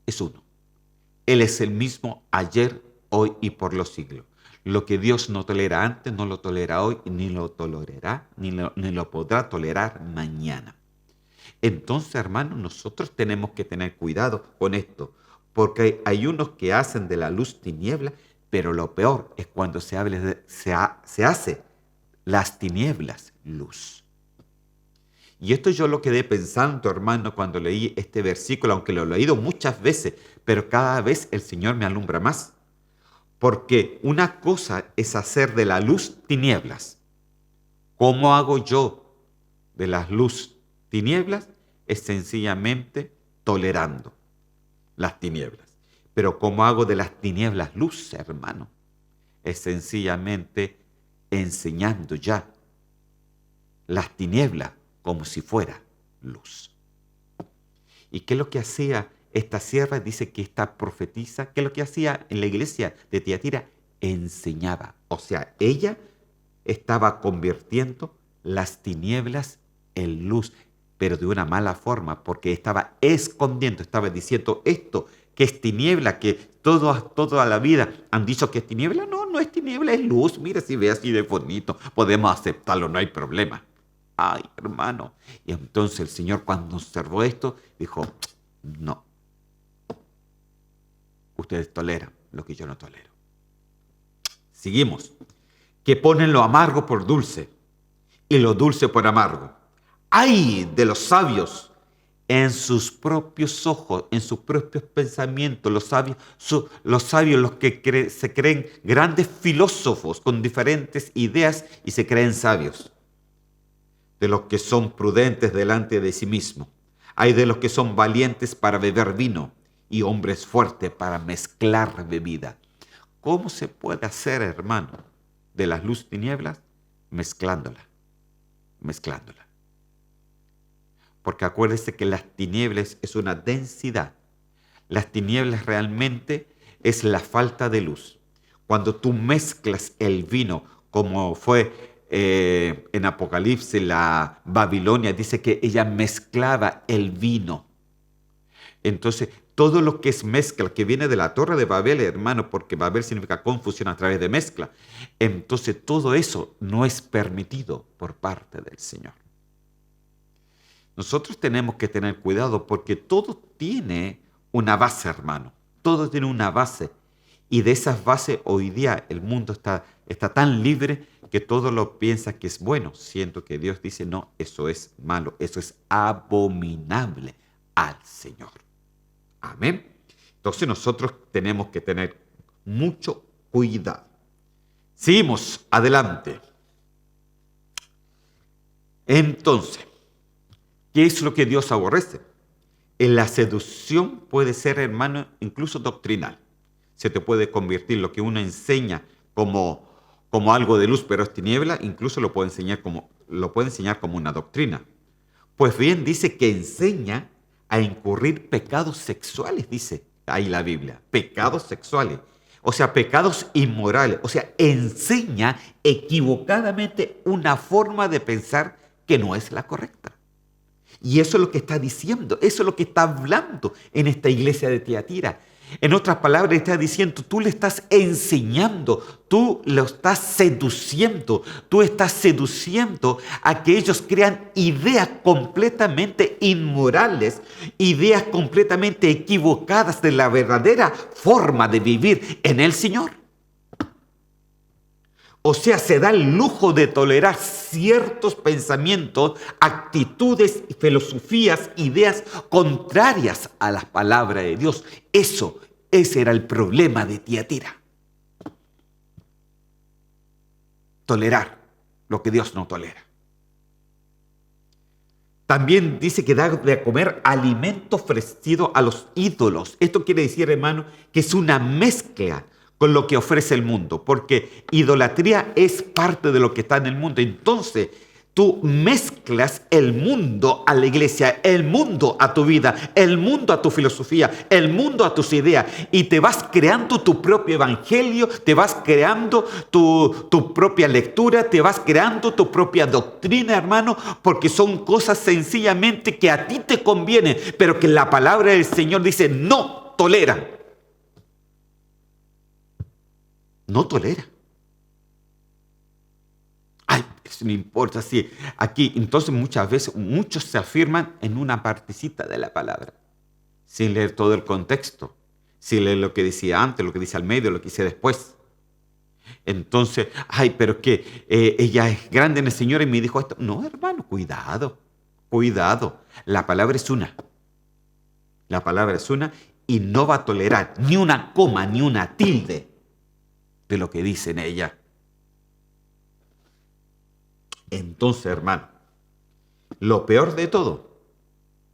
es uno. Él es el mismo ayer, hoy y por los siglos. Lo que Dios no tolera antes, no lo tolera hoy, ni lo tolerará, ni lo podrá tolerar mañana. Entonces, hermanos, nosotros tenemos que tener cuidado con esto, porque hay unos que hacen de la luz tiniebla, pero lo peor es cuando se hace las tinieblas luz. Y esto yo lo quedé pensando, hermano, cuando leí este versículo, aunque lo he leído muchas veces, pero cada vez el Señor me alumbra más. Porque una cosa es hacer de la luz tinieblas. ¿Cómo hago yo de la luz tinieblas? Es sencillamente tolerando las tinieblas. Pero ¿cómo hago de las tinieblas luz, hermano? Es sencillamente enseñando ya las tinieblas como si fuera luz. ¿Y qué es lo que hacía esta sierva? Dice que esta profetisa, ¿qué es lo que hacía en la iglesia de Tiatira? Enseñaba. O sea, ella estaba convirtiendo las tinieblas en luz, pero de una mala forma, porque estaba escondiendo, estaba diciendo esto, que es tiniebla, que toda la vida han dicho que es tiniebla. No, no es tiniebla, es luz. Mira, si ve así de bonito, podemos aceptarlo, no hay problema. Ay, hermano. Y entonces el Señor, cuando observó esto, dijo, no, ustedes toleran lo que yo no tolero. Seguimos. Que ponen lo amargo por dulce y lo dulce por amargo. ¡Ay de los sabios! En sus propios ojos, en sus propios pensamientos, los sabios, los que se creen grandes filósofos con diferentes ideas y se creen sabios. De los que son prudentes delante de sí mismos. Hay de los que son valientes para beber vino y hombres fuertes para mezclar bebida. ¿Cómo se puede hacer, hermano, de las luz tinieblas? Mezclándola. Porque acuérdese que las tinieblas es una densidad. Las tinieblas realmente es la falta de luz. Cuando tú mezclas el vino, como fue en Apocalipsis, la Babilonia, dice que ella mezclaba el vino. Entonces, todo lo que es mezcla, que viene de la Torre de Babel, hermano, porque Babel significa confusión a través de mezcla. Entonces, todo eso no es permitido por parte del Señor. Nosotros tenemos que tener cuidado porque todo tiene una base, hermano. Todo tiene una base. Y de esas bases hoy día el mundo está tan libre que todo lo piensa que es bueno. Siento que Dios dice, no, eso es malo, eso es abominable al Señor. Amén. Entonces nosotros tenemos que tener mucho cuidado. Seguimos adelante. Entonces, ¿qué es lo que Dios aborrece? En la seducción puede ser, hermano, incluso doctrinal. Se te puede convertir lo que uno enseña como algo de luz, pero es tiniebla, incluso lo puede enseñar como una doctrina. Pues bien, dice que enseña a incurrir pecados sexuales, dice ahí la Biblia, pecados sexuales, o sea, pecados inmorales, o sea, enseña equivocadamente una forma de pensar que no es la correcta. Y eso es lo que está diciendo, eso es lo que está hablando en esta iglesia de Tiatira. En otras palabras, está diciendo, tú le estás enseñando, tú lo estás seduciendo a que ellos crean ideas completamente inmorales, ideas completamente equivocadas de la verdadera forma de vivir en el Señor. O sea, se da el lujo de tolerar ciertos pensamientos, actitudes, filosofías, ideas contrarias a la palabra de Dios. Ese era el problema de Tiatira. Tolerar lo que Dios no tolera. También dice que da de comer alimento ofrecido a los ídolos. Esto quiere decir, hermano, que es una mezcla con lo que ofrece el mundo, porque idolatría es parte de lo que está en el mundo. Entonces, tú mezclas el mundo a la iglesia, el mundo a tu vida, el mundo a tu filosofía, el mundo a tus ideas, y te vas creando tu propio evangelio, te vas creando tu propia lectura, te vas creando tu propia doctrina, hermano, porque son cosas sencillamente que a ti te convienen, pero que la palabra del Señor dice no tolera. No tolera. Ay, eso no importa, sí. Aquí, entonces muchas veces, muchos se afirman en una partecita de la palabra, sin leer todo el contexto, sin leer lo que decía antes, lo que dice al medio, lo que dice después. Entonces, ay, pero que ella es grande en el Señor y me dijo esto. No, hermano, cuidado, cuidado. La palabra es una. La palabra es una y no va a tolerar ni una coma, ni una tilde de lo que dice en ella. Entonces, hermano, lo peor de todo,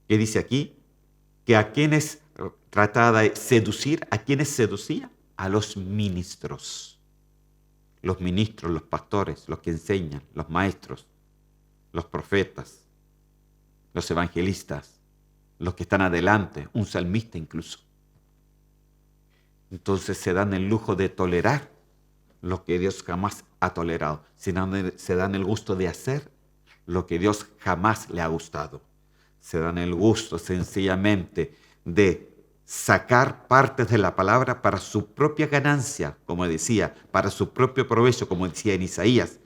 que dice aquí, que a quienes trataba de seducir, ¿a quienes seducía? A los ministros. Los ministros, los pastores, los que enseñan, los maestros, los profetas, los evangelistas, los que están adelante, un salmista incluso. Entonces se dan el lujo de tolerar lo que Dios jamás ha tolerado. Se dan el gusto de hacer lo que Dios jamás le ha gustado. Se dan el gusto sencillamente de sacar partes de la palabra para su propia ganancia, como decía, para su propio provecho, como decía en Isaías,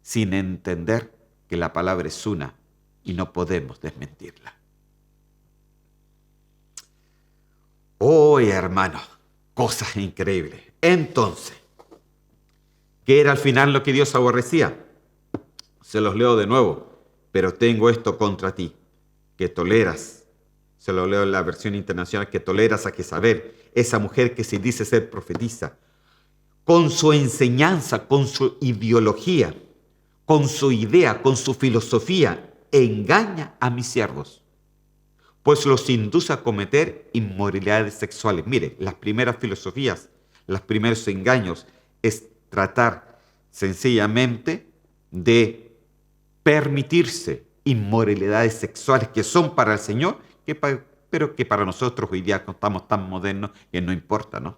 sin entender que la palabra es una y no podemos desmentirla. Oh, hermano, cosas increíbles. Entonces, ¿qué era al final lo que Dios aborrecía? Se los leo de nuevo. Pero tengo esto contra ti, que toleras, se lo leo en la versión internacional, que toleras a Jezabel, esa mujer que se dice ser profetisa, con su enseñanza, con su ideología, con su idea, con su filosofía, engaña a mis siervos, pues los induce a cometer inmoralidades sexuales. Mire, las primeras filosofías, los primeros engaños es tratar sencillamente de permitirse inmoralidades sexuales que son para el Señor, pero que para nosotros hoy día estamos tan modernos que no importa, ¿no?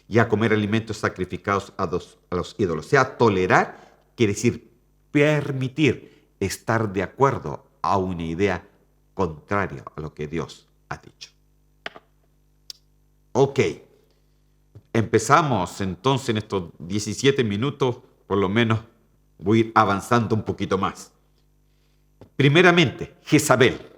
Y a comer alimentos sacrificados a los ídolos. O sea, tolerar quiere decir permitir, estar de acuerdo a una idea contraria a lo que Dios ha dicho. Ok, empezamos entonces en estos 17 minutos, por lo menos voy a ir avanzando un poquito más. Primeramente, Jezabel.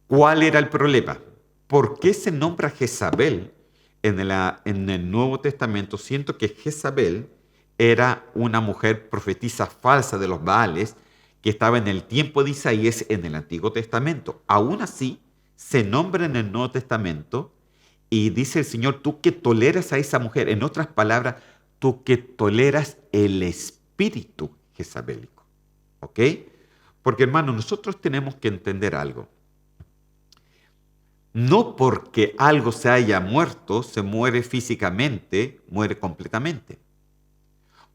¿Cuál era el problema? ¿Por qué se nombra Jezabel en el Nuevo Testamento? Siento que Jezabel era una mujer profetisa falsa de los Baales que estaba en el tiempo de Isaías en el Antiguo Testamento. Aún así, se nombra en el Nuevo Testamento y dice el Señor, tú que toleras a esa mujer. En otras palabras, tú que toleras el espíritu jezabélico. ¿Ok? Porque, hermano, nosotros tenemos que entender algo. No porque algo se haya muerto, se muere físicamente, muere completamente.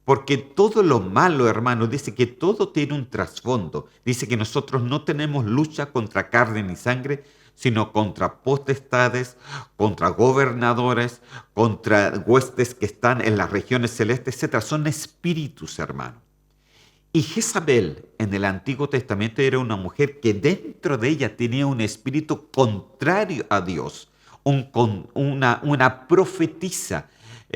Porque todo lo malo, hermano, dice que todo tiene un trasfondo. Dice que nosotros no tenemos lucha contra carne ni sangre, sino contra potestades, contra gobernadores, contra huestes que están en las regiones celestes, etc. Son espíritus, hermano. Y Jezabel en el Antiguo Testamento era una mujer que dentro de ella tenía un espíritu contrario a Dios, una profetisa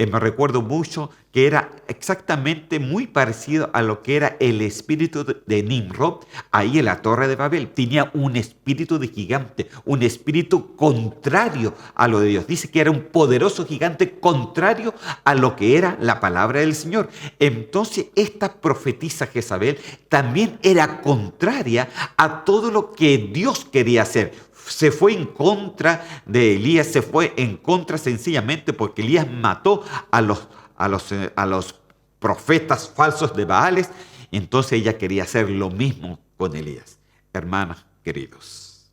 Me recuerdo mucho que era exactamente muy parecido a lo que era el espíritu de Nimrod ahí en la Torre de Babel. Tenía un espíritu de gigante, un espíritu contrario a lo de Dios. Dice que era un poderoso gigante contrario a lo que era la palabra del Señor. Entonces esta profetisa Jezabel también era contraria a todo lo que Dios quería hacer. Se fue en contra de Elías, se fue en contra sencillamente porque Elías mató a los profetas falsos de Baales. Entonces ella quería hacer lo mismo con Elías. Hermanas, queridos.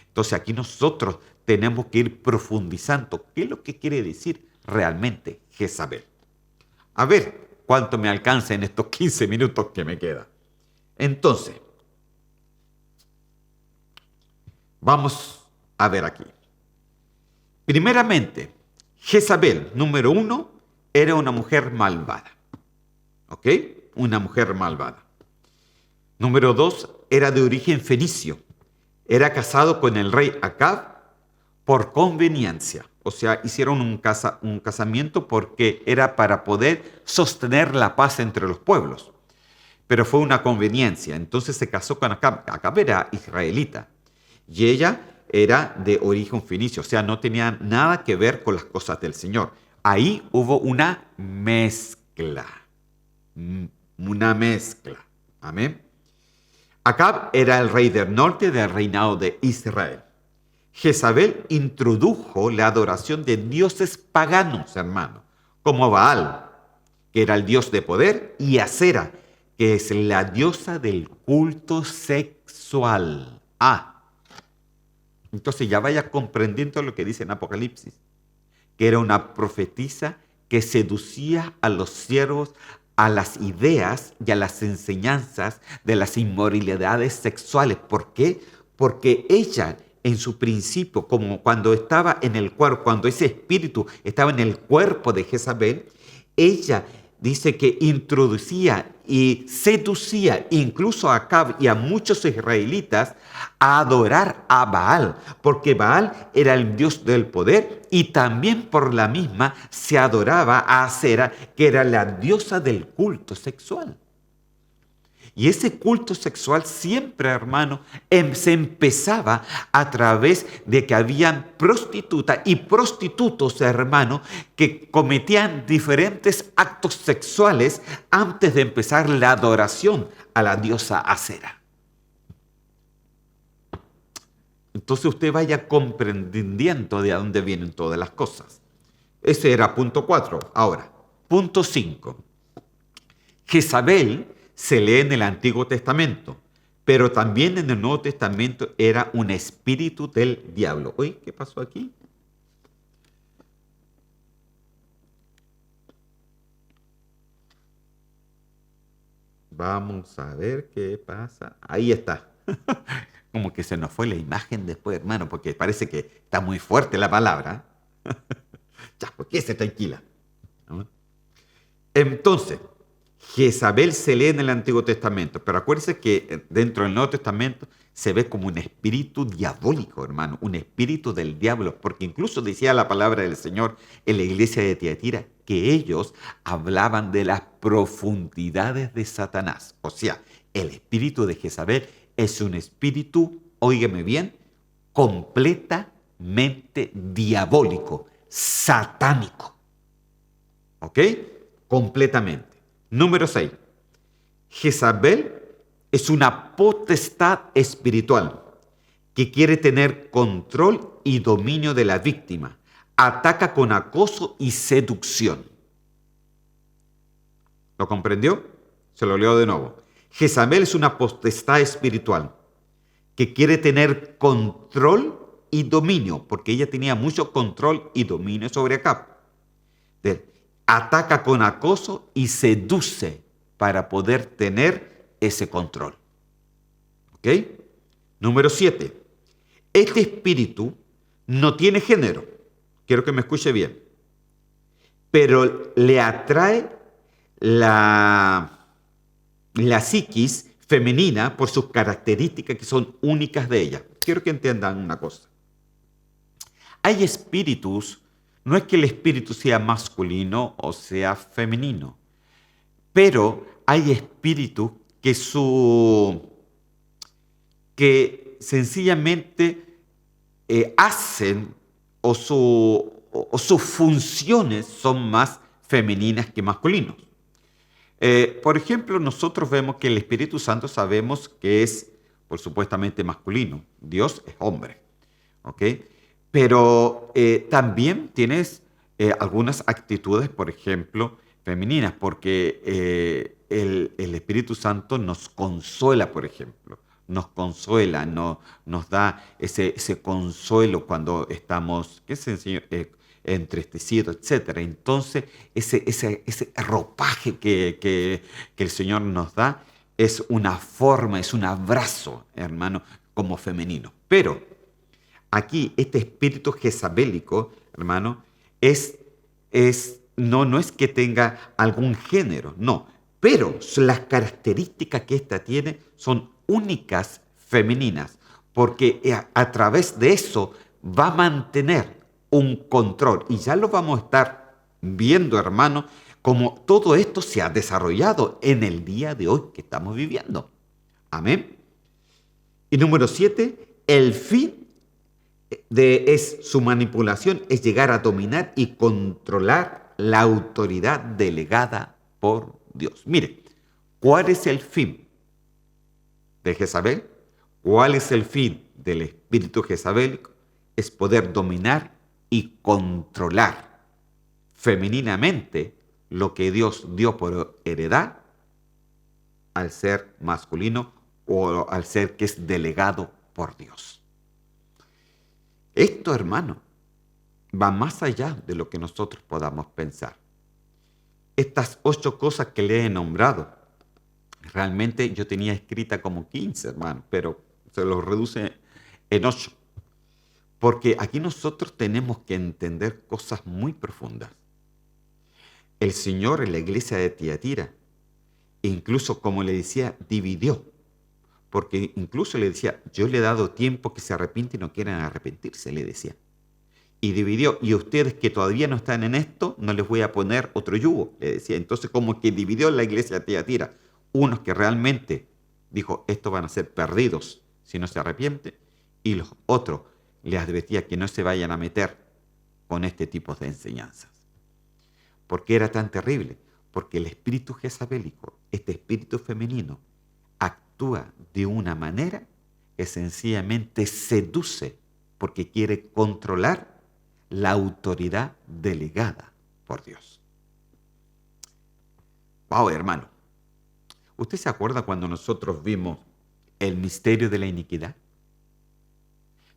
Entonces aquí nosotros tenemos que ir profundizando. ¿Qué es lo que quiere decir realmente Jezabel? A ver cuánto me alcanza en estos 15 minutos que me quedan. Entonces, vamos a ver aquí. Primeramente, Jezabel, número 1, era una mujer malvada. ¿Ok? Una mujer malvada. Número 2, era de origen fenicio. Era casado con el rey Acab por conveniencia. O sea, hicieron un casamiento porque era para poder sostener la paz entre los pueblos. Pero fue una conveniencia. Entonces se casó con Acab. Acab era israelita. Y ella era de origen fenicio, o sea, no tenía nada que ver con las cosas del Señor. Ahí hubo una mezcla. Una mezcla. Amén. Acab era el rey del norte del reinado de Israel. Jezabel introdujo la adoración de dioses paganos, hermano, como Baal, que era el dios de poder, y Acera, que es la diosa del culto sexual. Entonces ya vaya comprendiendo lo que dice en Apocalipsis, que era una profetisa que seducía a los siervos a las ideas y a las enseñanzas de las inmoralidades sexuales. ¿Por qué? Porque ella en su principio, como cuando estaba en el cuerpo, cuando ese espíritu estaba en el cuerpo de Jezabel, ella dice que introducía y seducía incluso a Acab y a muchos israelitas a adorar a Baal, porque Baal era el dios del poder y también por la misma se adoraba a Acera, que era la diosa del culto sexual. Y ese culto sexual siempre, hermano, se empezaba a través de que habían prostitutas y prostitutos, hermano, que cometían diferentes actos sexuales antes de empezar la adoración a la diosa Acera. Entonces usted vaya comprendiendo de dónde vienen todas las cosas. Ese era punto 4. Ahora, punto 5. Jezabel se lee en el Antiguo Testamento, pero también en el Nuevo Testamento era un espíritu del diablo. Oye, ¿qué pasó aquí? Vamos a ver qué pasa. Ahí está. Como que se nos fue la imagen después, hermano, porque parece que está muy fuerte la palabra. Ya, pues quédese tranquila. Entonces, Jezabel se lee en el Antiguo Testamento, pero acuérdense que dentro del Nuevo Testamento se ve como un espíritu diabólico, hermano, un espíritu del diablo, porque incluso decía la palabra del Señor en la iglesia de Tiatira que ellos hablaban de las profundidades de Satanás. O sea, el espíritu de Jezabel es un espíritu, óigame bien, completamente diabólico, satánico. ¿Ok? Completamente. Número 6. Jezabel es una potestad espiritual que quiere tener control y dominio de la víctima. Ataca con acoso y seducción. ¿Lo comprendió? Se lo leo de nuevo. Jezabel es una potestad espiritual que quiere tener control y dominio, porque ella tenía mucho control y dominio sobre Acab. Ataca con acoso y seduce para poder tener ese control. ¿Ok? Número 7. Este espíritu no tiene género. Quiero que me escuche bien. Pero le atrae la psiquis femenina por sus características que son únicas de ella. Quiero que entiendan una cosa. Hay espíritus no es que el espíritu sea masculino o sea femenino, pero hay espíritus que sencillamente hacen o sus funciones son más femeninas que masculinos. Por ejemplo, nosotros vemos que el Espíritu Santo sabemos que es, por supuestamente, masculino. Dios es hombre, ¿ok? Pero también tienes algunas actitudes, por ejemplo, femeninas, porque el Espíritu Santo nos consuela, por ejemplo. Nos consuela, nos da ese consuelo cuando estamos, qué sé, entristecidos, etcétera. Entonces, ese ropaje que el Señor nos da es una forma, es un abrazo, hermano, como femenino. Pero aquí este espíritu jezabélico, hermano, no es que tenga algún género, no, pero las características que ésta tiene son únicas femeninas, porque a través de eso va a mantener un control. Y ya lo vamos a estar viendo, hermano, como todo esto se ha desarrollado en el día de hoy que estamos viviendo. Amén. Y número 7, el fin es su manipulación, es llegar a dominar y controlar la autoridad delegada por Dios. Mire, ¿cuál es el fin de Jezabel? ¿Cuál es el fin del espíritu jezabélico? Es poder dominar y controlar femeninamente lo que Dios dio por heredad al ser masculino o al ser que es delegado por Dios. Esto, hermano, va más allá de lo que nosotros podamos pensar. Estas 8 cosas que le he nombrado, realmente yo tenía escrita como 15, hermano, pero se los reduce en 8. Porque aquí nosotros tenemos que entender cosas muy profundas. El Señor en la iglesia de Tiatira, incluso como le decía, dividió. Porque incluso le decía, yo le he dado tiempo que se arrepienten y no quieran arrepentirse, le decía. Y dividió, y ustedes que todavía no están en esto, no les voy a poner otro yugo, le decía. Entonces como que dividió la iglesia de Tiatira. Unos que realmente dijo, estos van a ser perdidos si no se arrepienten, y los otros les advertía que no se vayan a meter con este tipo de enseñanzas. ¿Por qué era tan terrible? Porque el espíritu jezabélico, este espíritu femenino, actúa de una manera que sencillamente seduce porque quiere controlar la autoridad delegada por Dios. Wow, hermano. ¿Usted se acuerda cuando nosotros vimos el misterio de la iniquidad?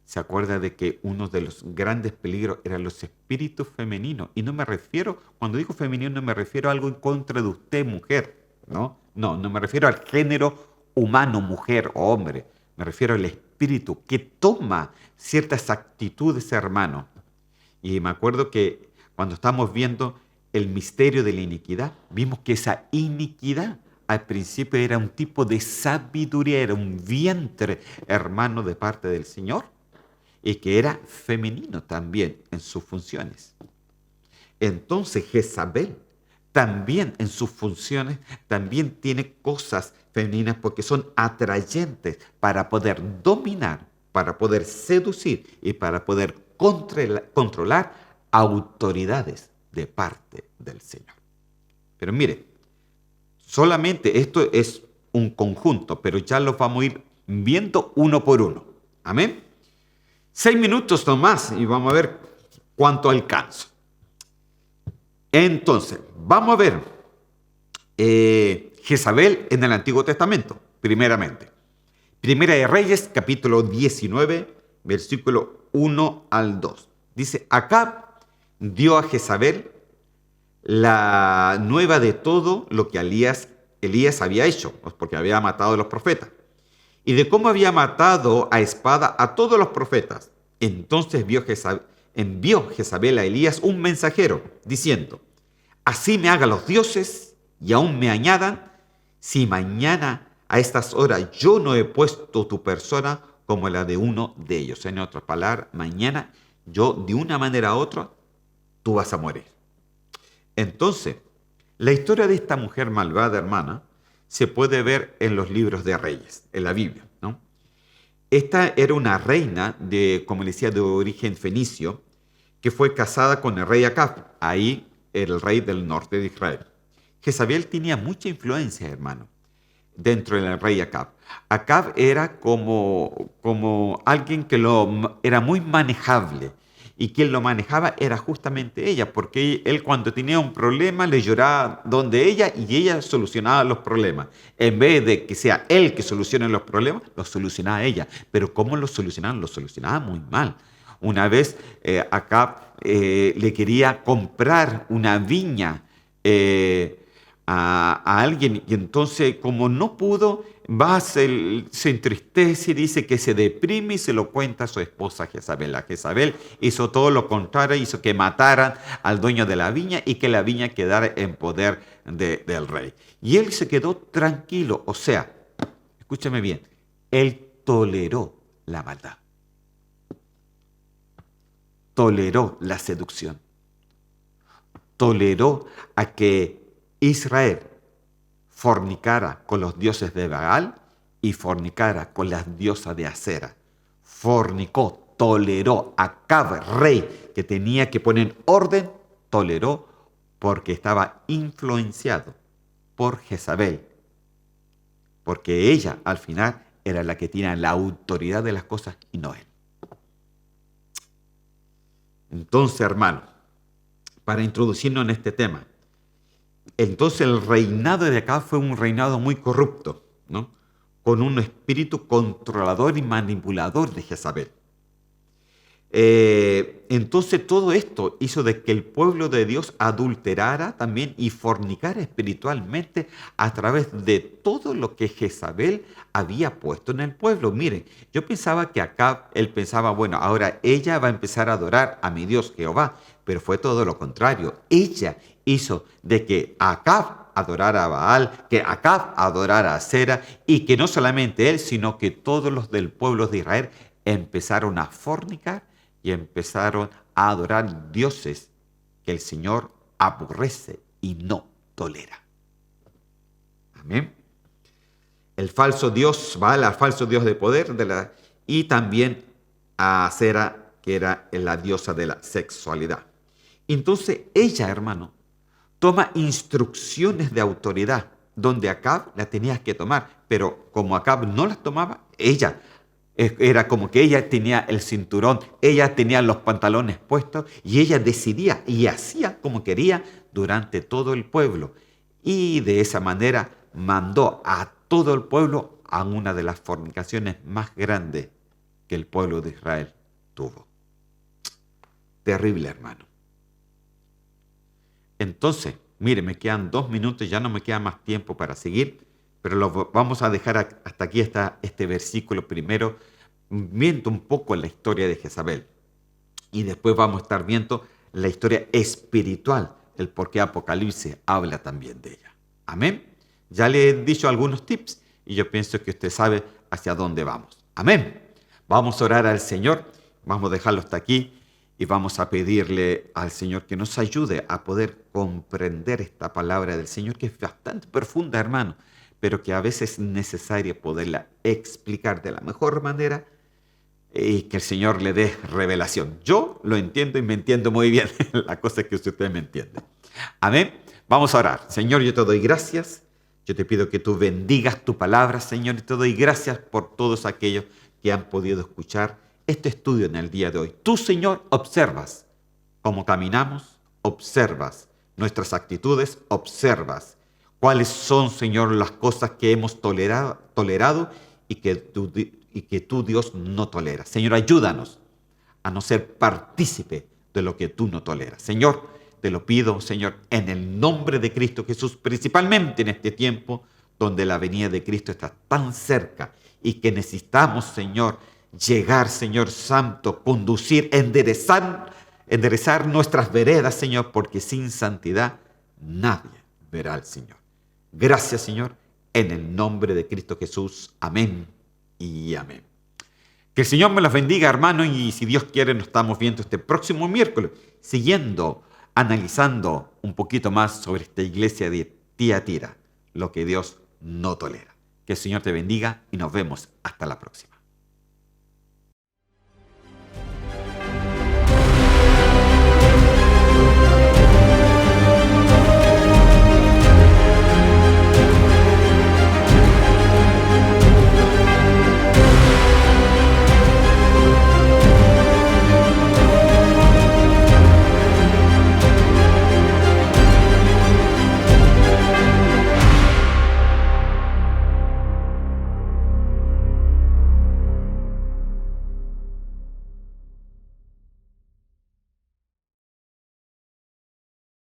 ¿Se acuerda de que uno de los grandes peligros eran los espíritus femeninos? Y no me refiero, cuando digo femenino, no me refiero a algo en contra de usted, mujer, ¿no? No me refiero al género humano, mujer o hombre. Me refiero al espíritu que toma ciertas actitudes, hermano. Y me acuerdo que cuando estamos viendo el misterio de la iniquidad, vimos que esa iniquidad al principio era un tipo de sabiduría, era un vientre, hermano, de parte del Señor, y que era femenino también en sus funciones. Entonces Jezabel también en sus funciones también tiene cosas femeninas porque son atrayentes para poder dominar, para poder seducir y para poder controlar autoridades de parte del Señor. Pero mire, solamente esto es un conjunto, pero ya lo vamos a ir viendo uno por uno. Amén. 6 minutos nomás y vamos a ver cuánto alcanzo. Entonces, vamos a ver Jezabel en el Antiguo Testamento, primeramente. Primera de Reyes, capítulo 19, versículo 1 al 2. Dice, Acab dio a Jezabel la nueva de todo lo que Elías había hecho, porque había matado a los profetas, y de cómo había matado a espada a todos los profetas. Entonces envió Jezabel a Elías un mensajero, diciendo, así me hagan los dioses y aún me añadan, si mañana a estas horas yo no he puesto tu persona como la de uno de ellos. En otras palabras, mañana yo de una manera u otra tú vas a morir. Entonces, la historia de esta mujer malvada, hermana, se puede ver en los libros de Reyes, en la Biblia, ¿no? Esta era una reina de, como le decía, de origen fenicio, que fue casada con el rey Acab, ahí el rey del norte de Israel. Jezabel tenía mucha influencia, hermano, dentro del rey Acab. Acab era como alguien que era muy manejable, y quien lo manejaba era justamente ella, porque él cuando tenía un problema le lloraba donde ella y ella solucionaba los problemas. En vez de que sea él que solucione los problemas, los solucionaba ella. Pero ¿cómo los solucionaba? Los solucionaba muy mal. Una vez Acab le quería comprar una viña a alguien, y entonces como no pudo, se entristece y dice que se deprime y se lo cuenta a su esposa Jezabel. La Jezabel hizo todo lo contrario, hizo que mataran al dueño de la viña y que la viña quedara en poder del rey. Y él se quedó tranquilo, o sea, escúchame bien, él toleró la maldad, toleró la seducción, toleró a que Israel fornicara con los dioses de Baal y fornicara con las diosas de Acera. Fornicó, toleró. Acab, rey, que tenía que poner orden, toleró porque estaba influenciado por Jezabel. Porque ella, al final, era la que tenía la autoridad de las cosas y no él. Entonces, hermano, para introducirnos en este tema, entonces el reinado de Acab fue un reinado muy corrupto, ¿no? Con un espíritu controlador y manipulador de Jezabel. Entonces todo esto hizo de que el pueblo de Dios adulterara también y fornicara espiritualmente a través de todo lo que Jezabel había puesto en el pueblo. Miren, yo pensaba que acá él pensaba, bueno, ahora ella va a empezar a adorar a mi Dios Jehová, pero fue todo lo contrario. Ella hizo de que Acab adorara a Baal, que Acab adorara a Acera, y que no solamente él, sino que todos los del pueblo de Israel empezaron a fornicar y empezaron a adorar dioses que el Señor aborrece y no tolera. Amén. El falso dios Baal, el falso dios de poder, y también a Acera, que era la diosa de la sexualidad. Entonces ella, hermano, toma instrucciones de autoridad, donde Acab las tenía que tomar, pero como Acab no las tomaba, ella era como que ella tenía el cinturón, ella tenía los pantalones puestos y ella decidía y hacía como quería durante todo el pueblo. Y de esa manera mandó a todo el pueblo a una de las fornicaciones más grandes que el pueblo de Israel tuvo. Terrible, hermano. Entonces, mire, me quedan 2 minutos, ya no me queda más tiempo para seguir, pero vamos a dejar hasta aquí este versículo primero, viendo un poco la historia de Jezabel. Y después vamos a estar viendo la historia espiritual, el por qué Apocalipsis habla también de ella. Amén. Ya le he dicho algunos tips y yo pienso que usted sabe hacia dónde vamos. Amén. Vamos a orar al Señor, vamos a dejarlo hasta aquí. Y vamos a pedirle al Señor que nos ayude a poder comprender esta palabra del Señor, que es bastante profunda, hermano, pero que a veces es necesaria poderla explicar de la mejor manera y que el Señor le dé revelación. Yo lo entiendo y me entiendo muy bien. La cosa es que usted me entiende. Amén. Vamos a orar. Señor, yo te doy gracias. Yo te pido que tú bendigas tu palabra, Señor, y te doy gracias por todos aquellos que han podido escuchar este estudio en el día de hoy. Tú, Señor, observas cómo caminamos, observas nuestras actitudes, observas cuáles son, Señor, las cosas que hemos tolerado y que tú, Dios, no toleras. Señor, ayúdanos a no ser partícipe de lo que tú no toleras. Señor, te lo pido, Señor, en el nombre de Cristo Jesús, principalmente en este tiempo donde la venida de Cristo está tan cerca y que necesitamos, Señor, llegar, Señor Santo, conducir, enderezar nuestras veredas, Señor, porque sin santidad nadie verá al Señor. Gracias, Señor, en el nombre de Cristo Jesús. Amén y amén. Que el Señor me los bendiga, hermano, y si Dios quiere nos estamos viendo este próximo miércoles, siguiendo analizando un poquito más sobre esta iglesia de Tiatira, lo que Dios no tolera. Que el Señor te bendiga y nos vemos hasta la próxima.